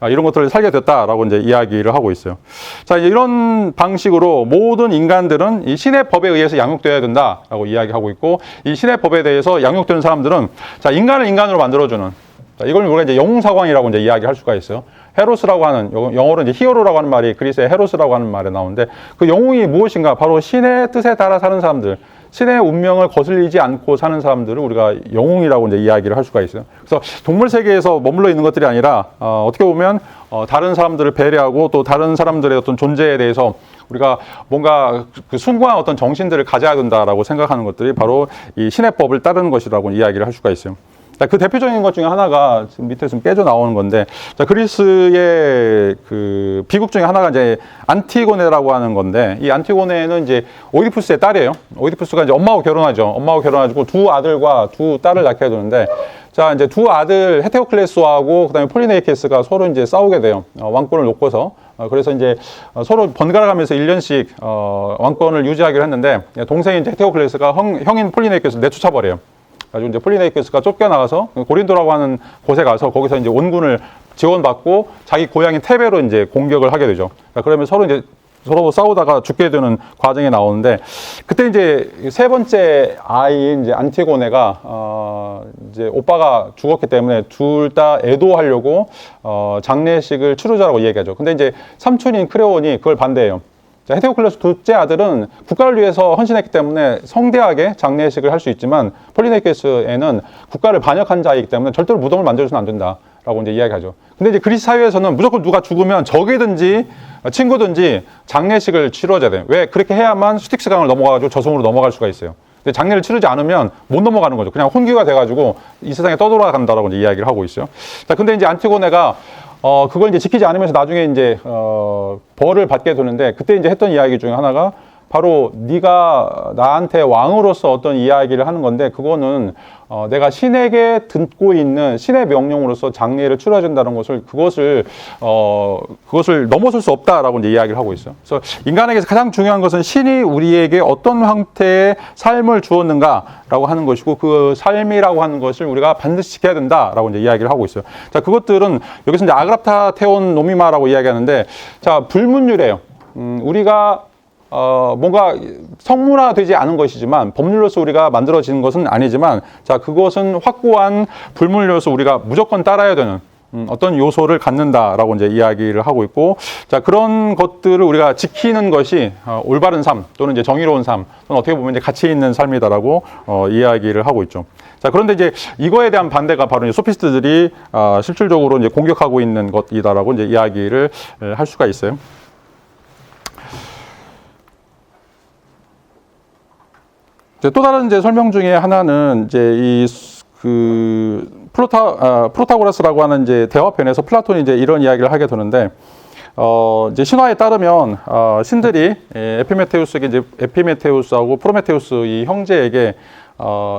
이런 것들을 살게 됐다라고 이제 이야기를 하고 있어요. 자, 이런 방식으로 모든 인간들은 이 신의 법에 의해서 양육되어야 된다라고 이야기하고 있고 이 신의 법에 대해서 양육되는 사람들은 자, 인간을 인간으로 만들어주는 자, 이걸 우리가 이제 영웅사관이라고 이제 이야기할 수가 있어요. 헤로스라고 하는 영어로 이제 히어로라고 하는 말이 그리스의 헤로스라고 하는 말에 나오는데 그 영웅이 무엇인가? 바로 신의 뜻에 따라 사는 사람들. 신의 운명을 거슬리지 않고 사는 사람들을 우리가 영웅이라고 이제 이야기를 할 수가 있어요. 그래서 동물 세계에서 머물러 있는 것들이 아니라 어떻게 보면 다른 사람들을 배려하고 또 다른 사람들의 어떤 존재에 대해서 우리가 뭔가 그 숭고한 어떤 정신들을 가져야 된다라고 생각하는 것들이 바로 이 신의 법을 따르는 것이라고 이야기를 할 수가 있어요. 자, 그 대표적인 것 중에 하나가 지금 밑에 좀 깨져 나오는 건데, 자, 그리스의 그 비국 중에 하나가 이제 안티고네라고 하는 건데, 이 안티고네는 이제 오이디푸스의 딸이에요. 오이디푸스가 이제 엄마하고 결혼하죠. 엄마하고 결혼하고 두 아들과 두 딸을 낳게 되는데, 자, 이제 두 아들 헤테오클레스하고 그다음에 폴리네이케스가 서로 이제 싸우게 돼요. 왕권을 놓고서. 그래서 이제 서로 번갈아 가면서 1년씩 왕권을 유지하기로 했는데, 동생인 이제 헤테오클레스가 형인 폴리네이케스를 내쫓아버려요. 가지고 이제 폴리네이케스가 쫓겨나가서 고린도라고 하는 곳에 가서 거기서 이제 원군을 지원받고 자기 고향인 테베로 이제 공격을 하게 되죠. 그러면 서로 싸우다가 죽게 되는 과정이 나오는데, 그때 이제 세 번째 아이인 이제 안티고네가 이제 오빠가 죽었기 때문에 둘 다 애도하려고 장례식을 치르자라고 이야기하죠. 근데 이제 삼촌인 크레온이 그걸 반대해요. 자, 헤테오클레스 둘째 아들은 국가를 위해서 헌신했기 때문에 성대하게 장례식을 할 수 있지만, 폴리네이케스에는 국가를 반역한 자이기 때문에 절대로 무덤을 만들어서는 안 된다라고 이제 이야기하죠. 근데 이제 그리스 사회에서는 무조건 누가 죽으면 적이든지 친구든지 장례식을 치러줘야 돼요. 왜? 그렇게 해야만 스틱스 강을 넘어가가지고 저승으로 넘어갈 수가 있어요. 근데 장례를 치르지 않으면 못 넘어가는 거죠. 그냥 혼귀가 돼가지고 이 세상에 떠돌아간다라고 이제 이야기를 하고 있어요. 자, 근데 이제 안티고네가 그걸 이제 지키지 않으면서 나중에 이제 벌을 받게 되는데, 그때 이제 했던 이야기 중에 하나가 바로 네가 나한테 왕으로서 어떤 이야기를 하는 건데, 그거는 내가 신에게 듣고 있는 신의 명령으로서 장례를 치러준다는 그것을 넘어설 수 없다라고 이제 이야기를 하고 있어요. 그래서 인간에게서 가장 중요한 것은 신이 우리에게 어떤 형태의 삶을 주었는가라고 하는 것이고, 그 삶이라고 하는 것을 우리가 반드시 지켜야 된다라고 이제 이야기를 하고 있어요. 자, 그것들은 여기서 이제 아그라프타 테온 노미마라고 이야기하는데, 자, 불문율이에요. 우리가 뭔가 성문화되지 않은 것이지만, 법률로서 우리가 만들어지는 것은 아니지만, 자, 그것은 확고한 불문율로서 우리가 무조건 따라야 되는 어떤 요소를 갖는다라고 이제 이야기를 하고 있고, 자, 그런 것들을 우리가 지키는 것이 올바른 삶 또는 이제 정의로운 삶 또는 어떻게 보면 이제 가치 있는 삶이다라고 이야기를 하고 있죠. 자, 그런데 이제 이거에 대한 반대가 바로 이제 소피스트들이 실질적으로 이제 공격하고 있는 것이다라고 이제 이야기를 할 수가 있어요. 또 다른 이제 설명 중에 하나는 이제 프로타고라스라고 하는 이제 대화편에서 플라톤이 이제 이런 이야기를 하게 되는데, 이제 신화에 따르면 신들이 에피메테우스하고 프로메테우스 이 형제에게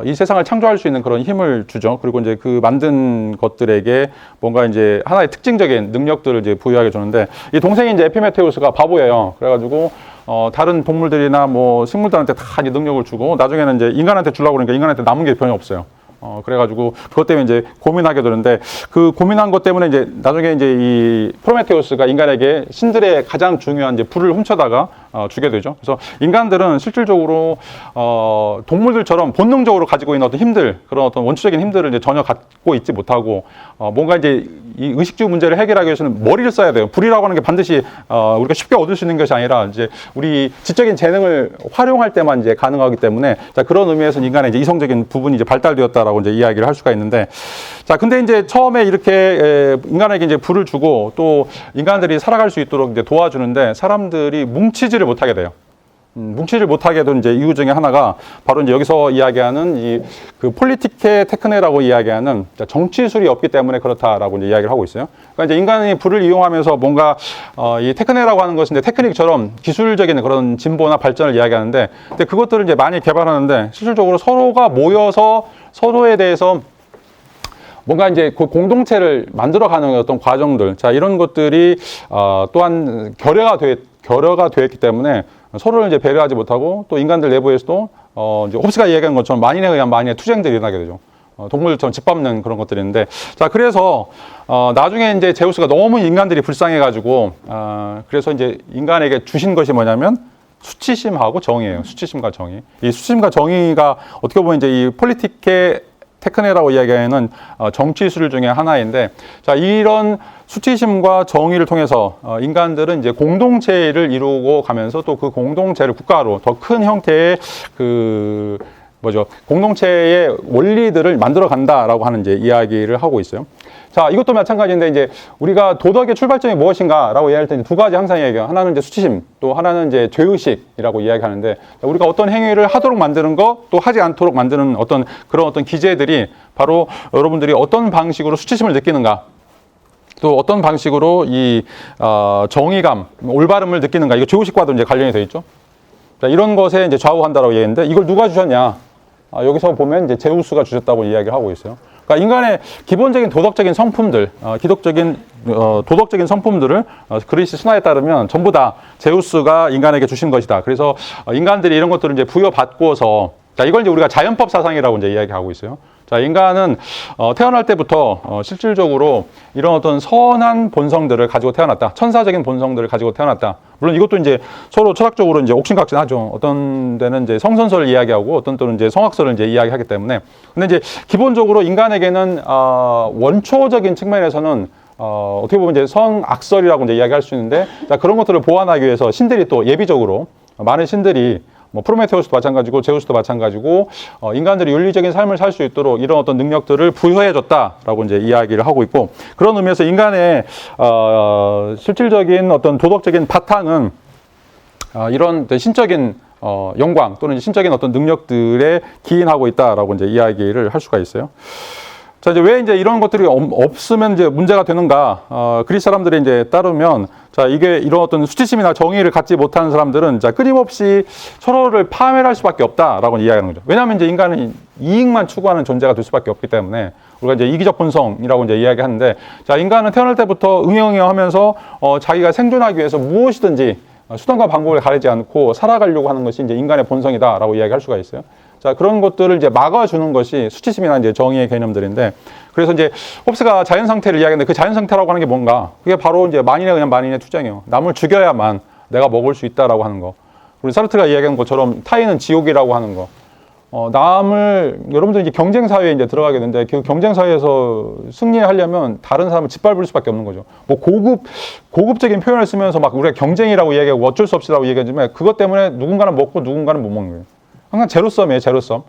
이 세상을 창조할 수 있는 그런 힘을 주죠. 그리고 이제 그 만든 것들에게 뭔가 이제 하나의 특징적인 능력들을 이제 부여하게 주는데, 이 동생인 이제 에피메테우스가 바보예요. 그래가지고 다른 동물들이나 뭐 식물들한테 다 이제 능력을 주고, 나중에는 이제 인간한테 주려고 그러니까 인간한테 남은 게 전혀 없어요. 그래가지고 그것 때문에 이제 고민하게 되는데, 그 고민한 것 때문에 이제 나중에 이제 이 프로메테우스가 인간에게 신들의 가장 중요한 이제 불을 훔쳐다가 주게 되죠. 그래서 인간들은 실질적으로 동물들처럼 본능적으로 가지고 있는 어떤 힘들, 그런 어떤 원초적인 힘들을 이제 전혀 갖고 있지 못하고, 뭔가 이제 이 의식주 문제를 해결하기 위해서는 머리를 써야 돼요. 불이라고 하는 게 반드시 우리가 쉽게 얻을 수 있는 것이 아니라 이제 우리 지적인 재능을 활용할 때만 이제 가능하기 때문에, 자, 그런 의미에서 인간의 이제 이성적인 부분이 이제 발달되었다라고 이제 이야기를 할 수가 있는데, 자, 근데 이제 처음에 이렇게 인간에게 이제 불을 주고 또 인간들이 살아갈 수 있도록 이제 도와주는데, 사람들이 뭉치지를 못하게 돼요. 뭉치질 못하게 된 이제 이유 중에 하나가 바로 이제 여기서 이야기하는 그 폴리티케 테크네라고 이야기하는 정치술이 없기 때문에 그렇다라고 이제 이야기를 하고 있어요. 그러니까 이제 인간이 불을 이용하면서 뭔가 이 테크네라고 하는 것은 이제 테크닉처럼 기술적인 그런 진보나 발전을 이야기하는데, 근데 그것들을 이제 많이 개발하는데 실질적으로 서로가 모여서 서로에 대해서 뭔가 이제 그 공동체를 만들어가는 어떤 과정들, 자, 이런 것들이 또한 결여가 되었기 때문에 서로를 이제 배려하지 못하고, 또 인간들 내부에서도 이제 홉스가 이야기한 것처럼 만인에 의한 만인의 투쟁들이 일어나게 되죠. 동물들처럼 짓밟는 그런 것들이 있는데, 자, 그래서 나중에 이제 제우스가 너무 인간들이 불쌍해가지고 그래서 이제 인간에게 주신 것이 뭐냐면 수치심하고 정의예요. 수치심과 정의. 이 수치심과 정의가 어떻게 보면 이제 이 폴리티케 테크네라고 이야기하는 정치술 중에 하나인데, 자, 이런 수치심과 정의를 통해서 인간들은 이제 공동체를 이루고 가면서 또 그 공동체를 국가로 더 큰 형태의 그 뭐죠? 공동체의 원리들을 만들어 간다라고 하는 이제 이야기를 하고 있어요. 자, 이것도 마찬가지인데 이제 우리가 도덕의 출발점이 무엇인가라고 이야기할 때 두 가지 항상 이야기해요. 하나는 이제 수치심, 또 하나는 이제 죄의식이라고 이야기하는데 우리가 어떤 행위를 하도록 만드는 거, 또 하지 않도록 만드는 그런 어떤 기제들이 바로 여러분들이 어떤 방식으로 수치심을 느끼는가, 또 어떤 방식으로 이 정의감, 올바름을 느끼는가, 이거 죄의식과도 이제 관련이 되어 있죠. 자, 이런 것에 이제 좌우한다라고 얘기했는데 이걸 누가 주셨냐? 여기서 보면 이제 제우스가 주셨다고 이야기를 하고 있어요. 그러니까 인간의 기본적인 도덕적인 성품들, 도덕적인 성품들을 그리스 신화에 따르면 전부 다 제우스가 인간에게 주신 것이다. 그래서 인간들이 이런 것들을 이제 부여받고서, 자, 이걸 이제 우리가 자연법 사상이라고 이제 이야기하고 있어요. 자, 인간은 태어날 때부터 실질적으로 이런 어떤 선한 본성들을 가지고 태어났다. 천사적인 본성들을 가지고 태어났다. 물론 이것도 이제 서로 철학적으로 이제 옥신각신하죠. 어떤 데는 이제 성선설을 이야기하고 어떤 때는 이제 성악설을 이제 이야기하기 때문에. 근데 이제 기본적으로 인간에게는 원초적인 측면에서는 어떻게 보면 이제 성악설이라고 이제 이야기할 수 있는데, 자, 그런 것들을 보완하기 위해서 신들이 또 예비적으로 많은 신들이 뭐 프로메테우스도 마찬가지고 제우스도 마찬가지고 인간들이 윤리적인 삶을 살 수 있도록 이런 어떤 능력들을 부여해줬다라고 이제 이야기를 하고 있고, 그런 의미에서 인간의 실질적인 어떤 도덕적인 바탕은 이런 신적인 영광 또는 신적인 어떤 능력들에 기인하고 있다라고 이제 이야기를 할 수가 있어요. 자, 이제 왜 이제 이런 것들이 없으면 이제 문제가 되는가? 그리스 사람들이 이제 따르면, 자, 이게 이런 어떤 수치심이나 정의를 갖지 못하는 사람들은, 자, 끊임없이 서로를 파멸할 수밖에 없다라고 이야기하는 거죠. 왜냐하면 이제 인간은 이익만 추구하는 존재가 될 수밖에 없기 때문에 우리가 이제 이기적 본성이라고 이제 이야기하는데, 자, 인간은 태어날 때부터 응용하면서 자기가 생존하기 위해서 무엇이든지 수단과 방법을 가리지 않고 살아가려고 하는 것이 이제 인간의 본성이다라고 이야기할 수가 있어요. 자, 그런 것들을 이제 막아주는 것이 수치심이나 이제 정의의 개념들인데, 그래서 이제 홉스가 자연 상태를 이야기하는데 그 자연 상태라고 하는 게 뭔가? 그게 바로 이제 만인의 그냥 만인의 투쟁이에요. 남을 죽여야만 내가 먹을 수 있다라고 하는 거. 우리 사르트가 이야기한 것처럼 타인은 지옥이라고 하는 거. 여러분들 이제 경쟁 사회에 이제 들어가게 되는데 그 경쟁 사회에서 승리하려면 다른 사람을 짓밟을 수밖에 없는 거죠. 뭐 고급적인 표현을 쓰면서 막 우리가 경쟁이라고 이야기하고 어쩔 수 없이라고 얘기하지만 그것 때문에 누군가는 먹고 누군가는 못 먹는 거예요. 항상 제로섬이에요, 제로섬.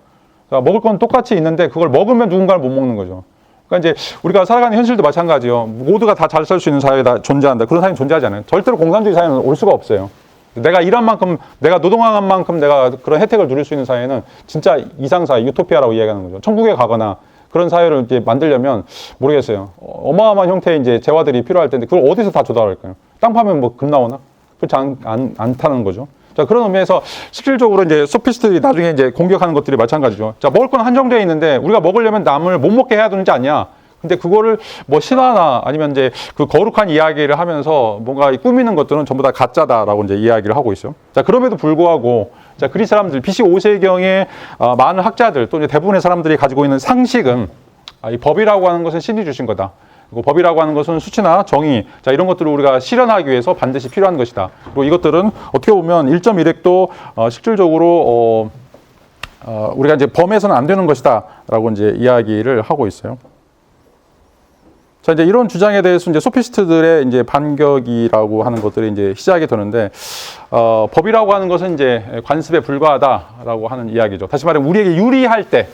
그러니까 먹을 건 똑같이 있는데 그걸 먹으면 누군가를 못 먹는 거죠. 그러니까 이제 우리가 살아가는 현실도 마찬가지요. 모두가 다 잘 살 수 있는 사회가 존재한다. 그런 사회는 존재하지 않아요. 절대로 공산주의 사회는 올 수가 없어요. 내가 일한 만큼, 내가 노동한 만큼 내가 그런 혜택을 누릴 수 있는 사회는 진짜 이상사회, 유토피아라고 이야기하는 거죠. 천국에 가거나 그런 사회를 이제 만들려면 모르겠어요. 어마어마한 형태의 이제 재화들이 필요할 텐데 그걸 어디서 다 조달할까요? 땅 파면 뭐 금 나오나? 그렇지 않다는 거죠. 자, 그런 의미에서 실질적으로 이제 소피스트들이 나중에 이제 공격하는 것들이 마찬가지죠. 자, 먹을 건 한정되어 있는데 우리가 먹으려면 남을 못 먹게 해야 되는지 아니야. 근데 그거를 뭐 신화나 아니면 이제 그 거룩한 이야기를 하면서 뭔가 꾸미는 것들은 전부 다 가짜다라고 이제 이야기를 하고 있어요. 자, 그럼에도 불구하고 자, 그리스 사람들 BC 5세경에 많은 학자들 또 이제 대부분의 사람들이 가지고 있는 상식은 이 법이라고 하는 것은 신이 주신 거다. 그리고 법이라고 하는 것은 수치나 정의, 자, 이런 것들을 우리가 실현하기 위해서 반드시 필요한 것이다. 그리고 이것들은 어떻게 보면 1.1핵도 실질적으로 우리가 이제 범해서는 안 되는 것이다라고 이제 이야기를 하고 있어요. 자, 이제 이런 주장에 대해서 이제 소피스트들의 이제 반격이라고 하는 것들이 이제 시작이 되는데, 법이라고 하는 것은 이제 관습에 불과하다라고 하는 이야기죠. 다시 말해 우리에게 유리할 때,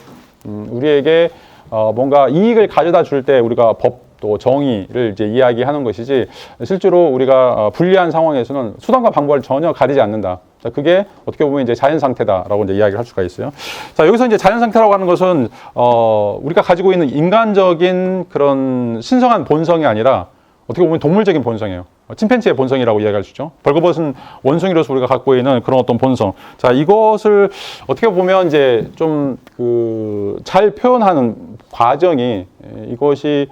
우리에게 뭔가 이익을 가져다 줄 때 우리가 법 또 정의를 이제 이야기하는 것이지, 실제로 우리가 불리한 상황에서는 수단과 방법을 전혀 가리지 않는다. 자, 그게 어떻게 보면 이제 자연 상태다라고 이제 이야기를 할 수가 있어요. 자, 여기서 이제 자연 상태라고 하는 것은 우리가 가지고 있는 인간적인 그런 신성한 본성이 아니라 어떻게 보면 동물적인 본성이에요. 침팬지의 본성이라고 이야기할 수 있죠. 벌거벗은 원숭이로서 우리가 갖고 있는 그런 어떤 본성. 자, 이것을 어떻게 보면 이제 좀 잘 표현하는 과정이 이것이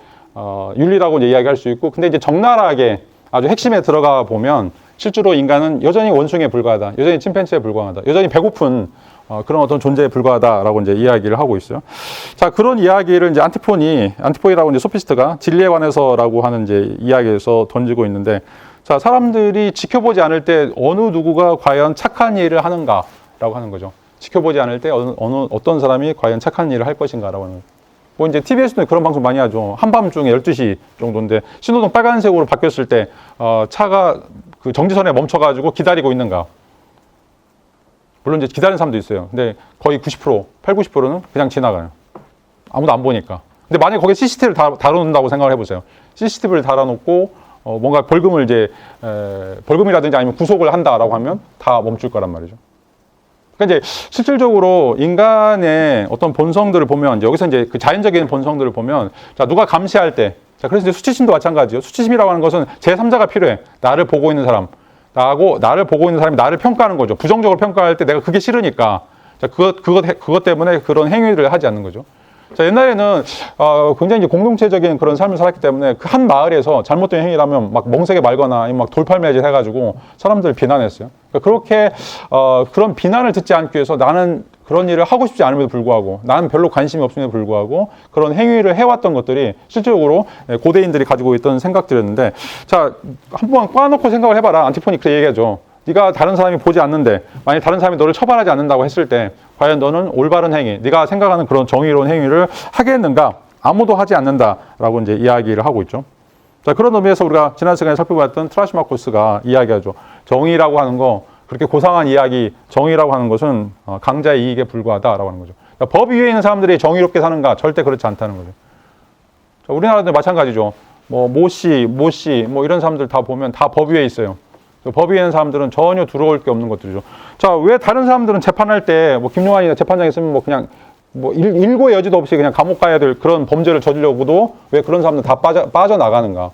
윤리라고 이제 이야기할 수 있고, 근데 이제 적나라하게 아주 핵심에 들어가 보면 실제로 인간은 여전히 원숭이에 불과하다. 여전히 침팬지에 불과하다. 여전히 배고픈 그런 어떤 존재에 불과하다라고 이제 이야기를 하고 있어요. 자, 그런 이야기를 이제 안티포이라고 이제 소피스트가 진리에 관해서라고 하는 이제 이야기에서 던지고 있는데, 자, 사람들이 지켜보지 않을 때 어느 누구가 과연 착한 일을 하는가라고 하는 거죠. 지켜보지 않을 때 어떤 사람이 과연 착한 일을 할 것인가라고 하는 거죠. 뭐 이제 TBS도 그런 방송 많이 하죠. 한밤중에 12시 정도인데 신호등 빨간색으로 바뀌었을 때 차가 그 정지선에 멈춰가지고 기다리고 있는가. 물론 이제 기다리는 사람도 있어요. 근데 거의 90%, 90%는 그냥 지나가요. 아무도 안 보니까. 근데 만약에 거기에 CCTV를 달아놓는다고 생각을 해보세요. CCTV를 달아놓고 뭔가 벌금을 이제 벌금이라든지 아니면 구속을 한다라고 하면 다 멈출 거란 말이죠. 그러니까 이제 실질적으로 인간의 어떤 본성들을 보면 이제 여기서 이제 그 자연적인 본성들을 보면 자 누가 감시할 때 자 그래서 이제 수치심도 마찬가지죠. 수치심이라고 하는 것은 제3자가 필요해. 나를 보고 있는 사람. 나를 보고 있는 사람이 나를 평가하는 거죠. 부정적으로 평가할 때 내가 그게 싫으니까 자 그것 때문에 그런 행위를 하지 않는 거죠. 자, 옛날에는 굉장히 이제 공동체적인 그런 삶을 살았기 때문에 그 한 마을에서 잘못된 행위라면 막 멍석에 말거나 아니면 막 돌팔매질 해가지고 사람들을 비난했어요. 그러니까 그렇게 그런 비난을 듣지 않기 위해서 나는 그런 일을 하고 싶지 않음에도 불구하고 나는 별로 관심이 없음에도 불구하고 그런 행위를 해왔던 것들이 실질적으로 고대인들이 가지고 있던 생각들이었는데 자, 한번 꽈놓고 생각을 해봐라. 안티폰이 그렇게 얘기하죠. 네가 다른 사람이 보지 않는데 만약 다른 사람이 너를 처벌하지 않는다고 했을 때 과연 너는 올바른 행위, 네가 생각하는 그런 정의로운 행위를 하겠는가? 아무도 하지 않는다라고 이제 이야기를 하고 있죠. 자, 그런 의미에서 우리가 지난 시간에 살펴봤던 트라시마코스가 이야기하죠. 정의라고 하는 거, 그렇게 고상한 이야기, 정의라고 하는 것은 강자의 이익에 불과하다라고 하는 거죠. 그러니까 법 위에 있는 사람들이 정의롭게 사는가? 절대 그렇지 않다는 거죠. 자, 우리나라도 마찬가지죠. 모씨, 뭐 이런 사람들 다 보면 다 법 위에 있어요. 법 위에 있는 사람들은 전혀 두려울 게 없는 것들이죠. 자, 왜 다른 사람들은 재판할 때, 김용환이나 재판장에 있으면 그냥, 일고의 여지도 없이 그냥 감옥 가야 될 그런 범죄를 저지르고도 왜 그런 사람들 다 빠져나가는가.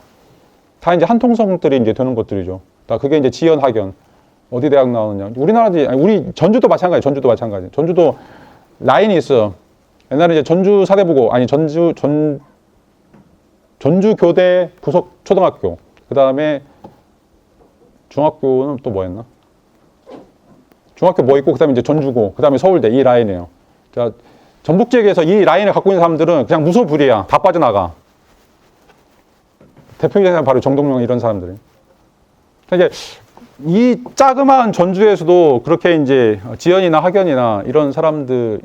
다 이제 한통성들이 이제 되는 것들이죠. 다 그게 이제 지연, 학연. 어디 대학 나오느냐. 우리나라도, 우리 전주도 마찬가지, 전주도 라인이 있어. 옛날에 이제 전주 사대부고, 전주교대 부속 초등학교. 그 다음에 중학교는 또 뭐 했나? 중학교 뭐 있고, 그 다음에 이제 전주고, 그 다음에 서울대, 이 라인이에요. 자, 전북 지역에서 이 라인을 갖고 있는 사람들은 그냥 무소불위야. 다 빠져나가. 대표적인 바로 정동영 이런 사람들이. 이제 이 자그마한 전주에서도 그렇게 이제 지연이나 학연이나 이런 사람들이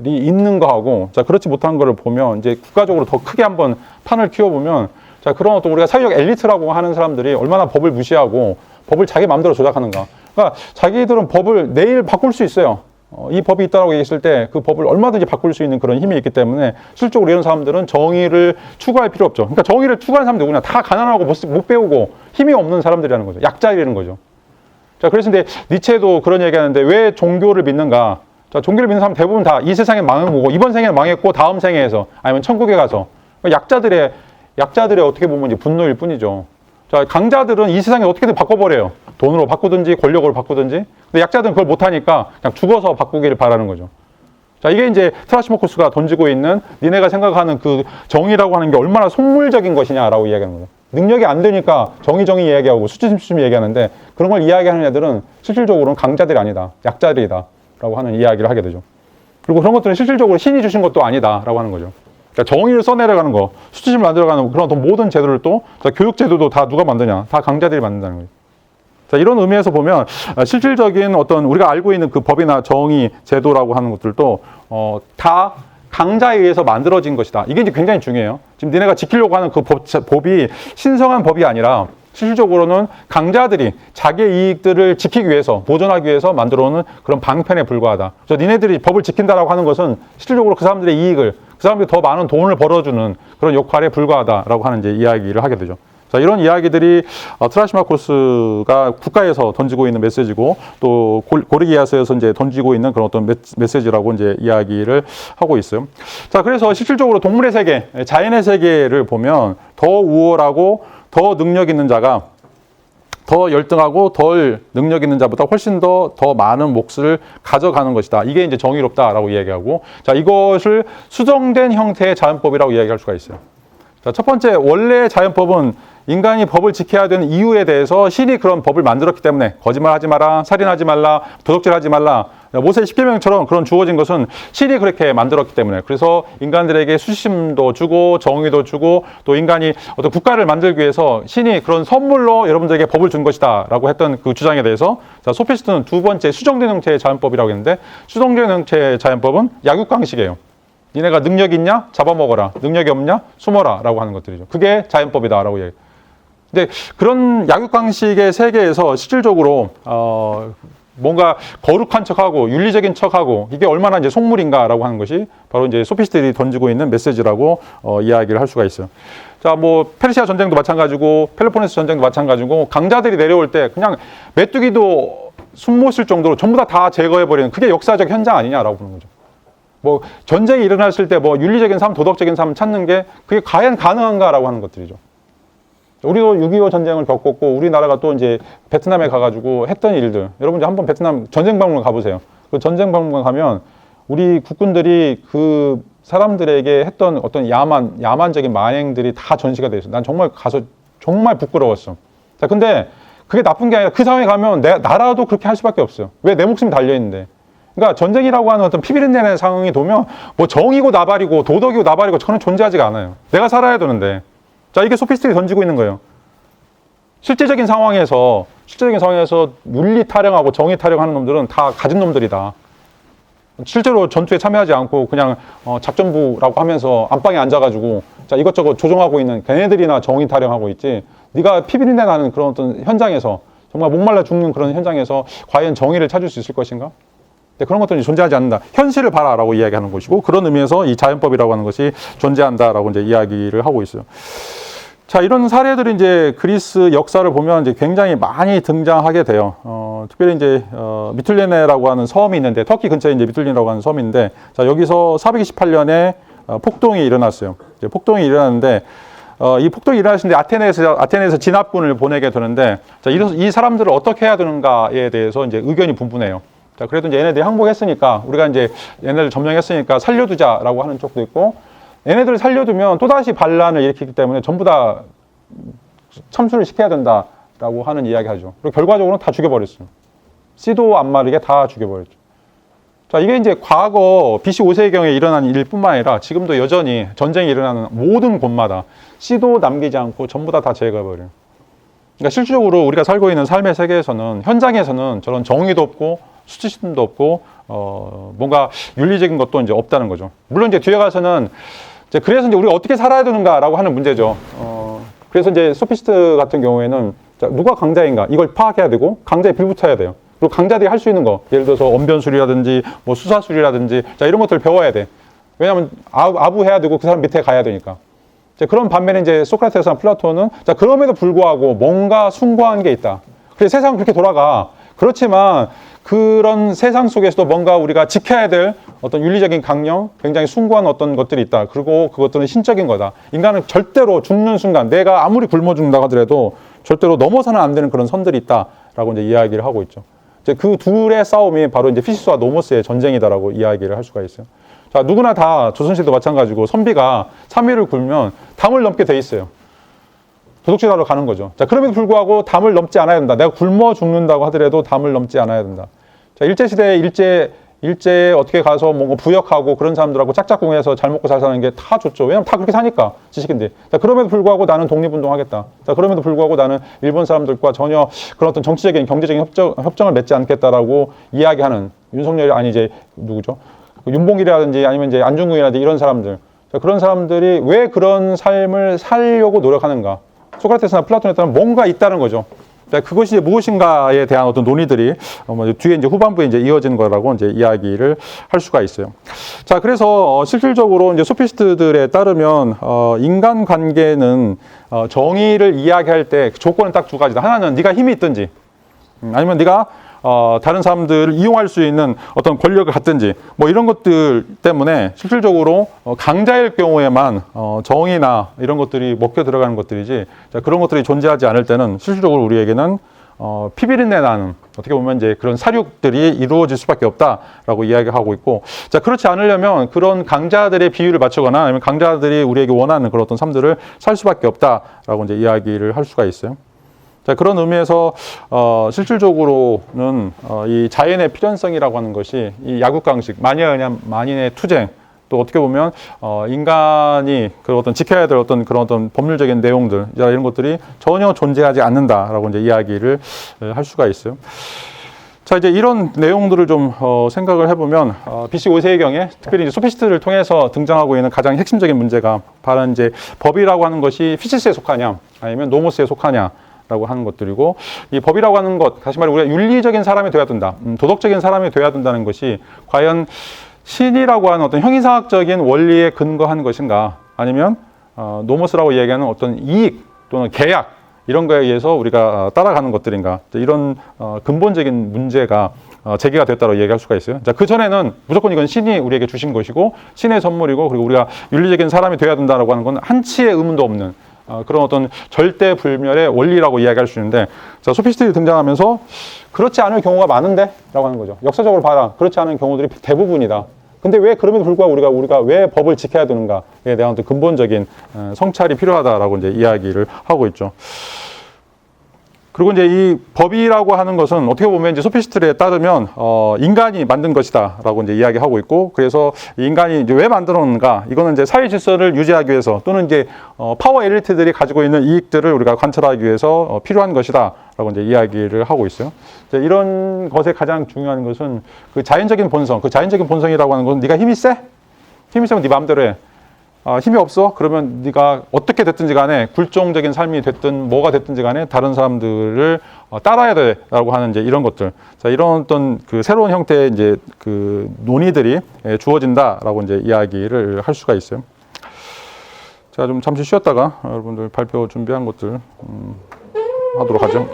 있는 거하고, 자, 그렇지 못한 거를 보면 이제 국가적으로 더 크게 한번 판을 키워보면, 자, 그런 어떤 우리가 사회적 엘리트라고 하는 사람들이 얼마나 법을 무시하고 법을 자기 마음대로 조작하는가. 그러니까 자기들은 법을 내일 바꿀 수 있어요. 이 법이 있다라고 얘기했을 때 그 법을 얼마든지 바꿀 수 있는 그런 힘이 있기 때문에 실적으로 이런 사람들은 정의를 추구할 필요 없죠. 그러니까 정의를 추구하는 사람들 누구냐? 다 가난하고 못 배우고 힘이 없는 사람들이라는 거죠. 약자이라는 거죠. 자, 그래서 근데 니체도 그런 얘기하는데 왜 종교를 믿는가? 자, 종교를 믿는 사람 대부분 다 이 세상에 망한 거고 이번 생에는 망했고 다음 생에서 아니면 천국에 가서 약자들의 어떻게 보면 이제 분노일 뿐이죠. 자, 강자들은 이 세상에 어떻게든 바꿔버려요. 돈으로 바꾸든지 권력으로 바꾸든지. 근데 약자들은 그걸 못하니까 그냥 죽어서 바꾸기를 바라는 거죠. 자, 이게 이제 트라시모코스가 던지고 있는 니네가 생각하는 그 정의라고 하는 게 얼마나 속물적인 것이냐라고 이야기하는 거예요. 능력이 안 되니까 정의 이야기하고 수치심 얘기하는데 그런 걸 이야기하는 애들은 실질적으로는 강자들이 아니다. 약자들이다. 라고 하는 이야기를 하게 되죠. 그리고 그런 것들은 실질적으로 신이 주신 것도 아니다. 라고 하는 거죠. 그러니까 정의를 써내려가는 거, 수치심을 만들어가는 그런 어떤 모든 제도를 또, 자, 교육제도도 다 누가 만드냐? 다 강자들이 만든다는 거예요. 자, 이런 의미에서 보면 실질적인 어떤 우리가 알고 있는 그 법이나 정의, 제도라고 하는 것들도 다 강자에 의해서 만들어진 것이다. 이게 이제 굉장히 중요해요. 지금 니네가 지키려고 하는 그 법이 신성한 법이 아니라 실질적으로는 강자들이 자기의 이익들을 지키기 위해서, 보존하기 위해서 만들어오는 그런 방편에 불과하다. 그래서 니네들이 법을 지킨다라고 하는 것은 실질적으로 그 사람들의 이익을, 그 사람들이 더 많은 돈을 벌어주는 그런 역할에 불과하다라고 하는 이제 이야기를 하게 되죠. 자, 이런 이야기들이 트라시마코스가 국가에서 던지고 있는 메시지고 또 고르기아스에서 이제 던지고 있는 그런 어떤 메시지라고 이제 이야기를 하고 있어요. 자, 그래서 실질적으로 동물의 세계, 자연의 세계를 보면 더 우월하고 더 능력 있는 자가 더 열등하고 덜 능력 있는 자보다 훨씬 더 많은 몫을 가져가는 것이다. 이게 이제 정의롭다라고 이야기하고, 자, 이것을 수정된 형태의 자연법이라고 이야기할 수가 있어요. 자, 첫 번째, 원래 자연법은 인간이 법을 지켜야 되는 이유에 대해서 신이 그런 법을 만들었기 때문에 거짓말하지 마라, 살인하지 말라, 도적질하지 말라, 모세 십계명처럼 그런 주어진 것은 신이 그렇게 만들었기 때문에, 그래서 인간들에게 수심도 주고 정의도 주고 또 인간이 어떤 국가를 만들기 위해서 신이 그런 선물로 여러분들에게 법을 준 것이다 라고 했던 그 주장에 대해서, 자, 소피스트는 두 번째 수정된 형태의 자연법이라고 했는데, 수정된 형태의 자연법은 약육강식이에요. 니네가 능력 있냐? 잡아먹어라. 능력이 없냐? 숨어라. 라고 하는 것들이죠. 그게 자연법이다 라고 얘기해요. 근데 그런 약육강식의 세계에서 실질적으로 뭔가 거룩한 척하고 윤리적인 척하고 이게 얼마나 이제 속물인가라고 하는 것이 바로 이제 소피스트들이 던지고 있는 메시지라고 이야기를 할 수가 있어요. 자, 뭐 페르시아 전쟁도 마찬가지고 펠로폰네소 전쟁도 마찬가지고 강자들이 내려올 때 그냥 메뚜기도 숨 못 쉴 정도로 전부 다 제거해버리는 그게 역사적 현장 아니냐라고 보는 거죠. 뭐 전쟁이 일어났을 때 뭐 윤리적인 삶, 도덕적인 삶 찾는 게 그게 과연 가능한가라고 하는 것들이죠. 우리도 6.25 전쟁을 겪었고 우리나라가 또 이제 베트남에 가가지고 했던 일들 여러분 이제 한번 베트남 전쟁 박물관 가보세요. 그 전쟁 박물관 가면 우리 국군들이 그 사람들에게 했던 어떤 야만적인 만행들이 다 전시가 돼 있어. 난 정말 가서 정말 부끄러웠어. 자, 근데 그게 나쁜 게 아니라 그 상황에 가면 나라도 그렇게 할 수밖에 없어요. 왜? 내 목숨이 달려있는데. 그러니까 전쟁이라고 하는 어떤 피비린내는 상황이 도면 뭐 정이고 나발이고 도덕이고 나발이고 저는 존재하지가 않아요. 내가 살아야 되는데. 자, 이게 소피스트들이 던지고 있는 거예요. 실제적인 상황에서 윤리 타령하고 정의 타령하는 놈들은 다 가진 놈들이다. 실제로 전투에 참여하지 않고 그냥 작전부라고 하면서 안방에 앉아가지고 자 이것저것 조종하고 있는 걔네들이나 정의 타령하고 있지. 네가 피비린내 나는 그런 어떤 현장에서 정말 목말라 죽는 그런 현장에서 과연 정의를 찾을 수 있을 것인가? 그런 것들이 존재하지 않는다. 현실을 봐라라고 이야기하는 것이고 그런 의미에서 이 자연법이라고 하는 것이 존재한다라고 이제 이야기를 하고 있어요. 자, 이런 사례들이 이제 그리스 역사를 보면 이제 굉장히 많이 등장하게 돼요. 특별히 이제 미툴레네라고 하는 섬이 있는데 터키 근처에 이제 미툴레네라고 하는 섬인데 자, 여기서 428년에 폭동이 일어났어요. 이제 폭동이 일어났는데 이 폭동이 일어났는데 아테네에서 진압군을 보내게 되는데 자, 이 사람들을 어떻게 해야 되는가에 대해서 이제 의견이 분분해요. 자, 그래도 이제 얘네들이 항복했으니까 우리가 이제 얘네들 점령했으니까 살려두자라고 하는 쪽도 있고 얘네들을 살려두면 또다시 반란을 일으키기 때문에 전부 다 참수를 시켜야 된다라고 하는 이야기 하죠. 그리고 결과적으로는 다 죽여버렸어요. 씨도 안 마르게 다 죽여버렸죠. 자, 이게 이제 과거 BC 5세경에 일어난 일뿐만 아니라 지금도 여전히 전쟁이 일어나는 모든 곳마다 씨도 남기지 않고 전부 다 제거해버려요. 그러니까 실질적으로 우리가 살고 있는 삶의 세계에서는 현장에서는 저런 정의도 없고 수치심도 없고 뭔가 윤리적인 것도 이제 없다는 거죠. 물론 이제 뒤에 가서는 이제 그래서 이제 우리가 어떻게 살아야 되는가라고 하는 문제죠. 그래서 이제 소피스트 같은 경우에는 자, 누가 강자인가 이걸 파악해야 되고 강자에 빌붙어야 돼요. 그리고 강자들이 할 수 있는 거 예를 들어서 언변술이라든지 뭐 수사술이라든지 자 이런 것들을 배워야 돼. 왜냐하면 아부해야 되고 그 사람 밑에 가야 되니까. 자, 그런 반면에 이제 소크라테스나 플라톤은 자 그럼에도 불구하고 뭔가 숭고한 게 있다. 그래서 세상은 그렇게 돌아가. 그렇지만 그런 세상 속에서도 뭔가 우리가 지켜야 될 어떤 윤리적인 강령, 굉장히 숭고한 어떤 것들이 있다. 그리고 그것들은 신적인 거다. 인간은 절대로 죽는 순간, 내가 아무리 굶어 죽는다고 하더라도 절대로 넘어서는 안 되는 그런 선들이 있다라고 이제 이야기를 하고 있죠. 이제 그 둘의 싸움이 바로 이제 피시스와 노모스의 전쟁이다라고 이야기를 할 수가 있어요. 자, 누구나 다 조선시대도 마찬가지고 선비가 3일을 굶으면 담을 넘게 돼 있어요. 도둑질하러 가는 거죠. 자, 그럼에도 불구하고 담을 넘지 않아야 된다. 내가 굶어 죽는다고 하더라도 담을 넘지 않아야 된다. 자, 일제시대에 일제에 어떻게 가서 뭔가 부역하고 그런 사람들하고 짝짝꿍해서 잘 먹고 잘 사는 게 다 좋죠. 왜냐면 다 그렇게 사니까, 지식인들. 자, 그럼에도 불구하고 나는 독립운동하겠다. 자, 그럼에도 불구하고 나는 일본 사람들과 전혀 그런 어떤 정치적인, 경제적인 협정을 맺지 않겠다라고 이야기하는 윤석열이 아니, 이제, 누구죠? 윤봉길이라든지 아니면 이제 안중근이라든지 이런 사람들. 자, 그런 사람들이 왜 그런 삶을 살려고 노력하는가? 소크라테스나 플라톤에 따르면 뭔가 있다는 거죠. 자, 그것이 무엇인가에 대한 어떤 논의들이 뒤에 이제 후반부에 이제 이어지는 거라고 이제 이야기를 할 수가 있어요. 자, 그래서 실질적으로 이제 소피스트들에 따르면 인간 관계는 정의를 이야기할 때 조건은 딱 두 가지다. 하나는 네가 힘이 있든지, 아니면 네가 다른 사람들을 이용할 수 있는 어떤 권력을 갖든지 뭐 이런 것들 때문에 실질적으로 강자일 경우에만 정의나 이런 것들이 먹혀 들어가는 것들이지 자, 그런 것들이 존재하지 않을 때는 실질적으로 우리에게는 피비린내 나는 어떻게 보면 이제 그런 사륙들이 이루어질 수밖에 없다라고 이야기하고 있고 자 그렇지 않으려면 그런 강자들의 비율을 맞추거나 아니면 강자들이 우리에게 원하는 그런 어떤 삶들을 살 수밖에 없다라고 이제 이야기를 할 수가 있어요. 자, 그런 의미에서 실질적으로는 이 자연의 필연성이라고 하는 것이 이 야국강식, 만인에 의한 만인의 투쟁, 또 어떻게 보면 인간이 그 어떤 지켜야 될 어떤 그런 어떤 법률적인 내용들 이런 것들이 전혀 존재하지 않는다라고 이제 이야기를 할 수가 있어요. 자, 이제 이런 내용들을 좀 생각을 해보면 BC 5세경에 특별히 이제 소피스트를 통해서 등장하고 있는 가장 핵심적인 문제가 바로 이제 법이라고 하는 것이 피시스에 속하냐 아니면 노모스에 속하냐 라고 하는 것들이고, 이 법이라고 하는 것, 다시 말해 우리가 윤리적인 사람이 되어야 된다, 도덕적인 사람이 되어야 된다는 것이 과연 신이라고 하는 어떤 형이상학적인 원리에 근거한 것인가, 아니면 노모스라고 이야기하는 어떤 이익 또는 계약 이런 거에 의해서 우리가 따라가는 것들인가, 이런 근본적인 문제가 제기가 됐다고 얘기할 수가 있어요. 자, 그 전에는 무조건 이건 신이 우리에게 주신 것이고 신의 선물이고, 그리고 우리가 윤리적인 사람이 되어야 된다라고 하는 건 한치의 의문도 없는 그런 어떤 절대불멸의 원리라고 이야기할 수 있는데, 자, 소피스트들이 등장하면서 그렇지 않을 경우가 많은데? 라고 하는 거죠. 역사적으로 봐라. 그렇지 않은 경우들이 대부분이다. 근데 왜 그럼에도 불구하고 우리가 왜 법을 지켜야 되는가에 대한 어떤 근본적인 성찰이 필요하다라고 이제 이야기를 하고 있죠. 그리고 이제 이 법이라고 하는 것은 어떻게 보면 이제 소피스트에 따르면 인간이 만든 것이다라고 이제 이야기하고 있고, 그래서 인간이 이제 왜 만들었는가? 이거는 이제 사회 질서를 유지하기 위해서, 또는 이제 파워 엘리트들이 가지고 있는 이익들을 우리가 관철하기 위해서 필요한 것이다라고 이제 이야기를 하고 있어요. 이제 이런 것에 가장 중요한 것은 그 자연적인 본성, 그 자연적인 본성이라고 하는 것은 네가 힘이 세면 네 마음대로 해. 힘이 없어? 그러면 네가 어떻게 됐든지 간에, 굴종적인 삶이 됐든 뭐가 됐든지 간에 다른 사람들을 따라야 돼라고 하는 이제 이런 것들. 자, 이런 어떤 그 새로운 형태의 이제 그 논의들이 주어진다라고 이제 이야기를 할 수가 있어요. 자, 좀 잠시 쉬었다가 여러분들 발표 준비한 것들 하도록 하죠.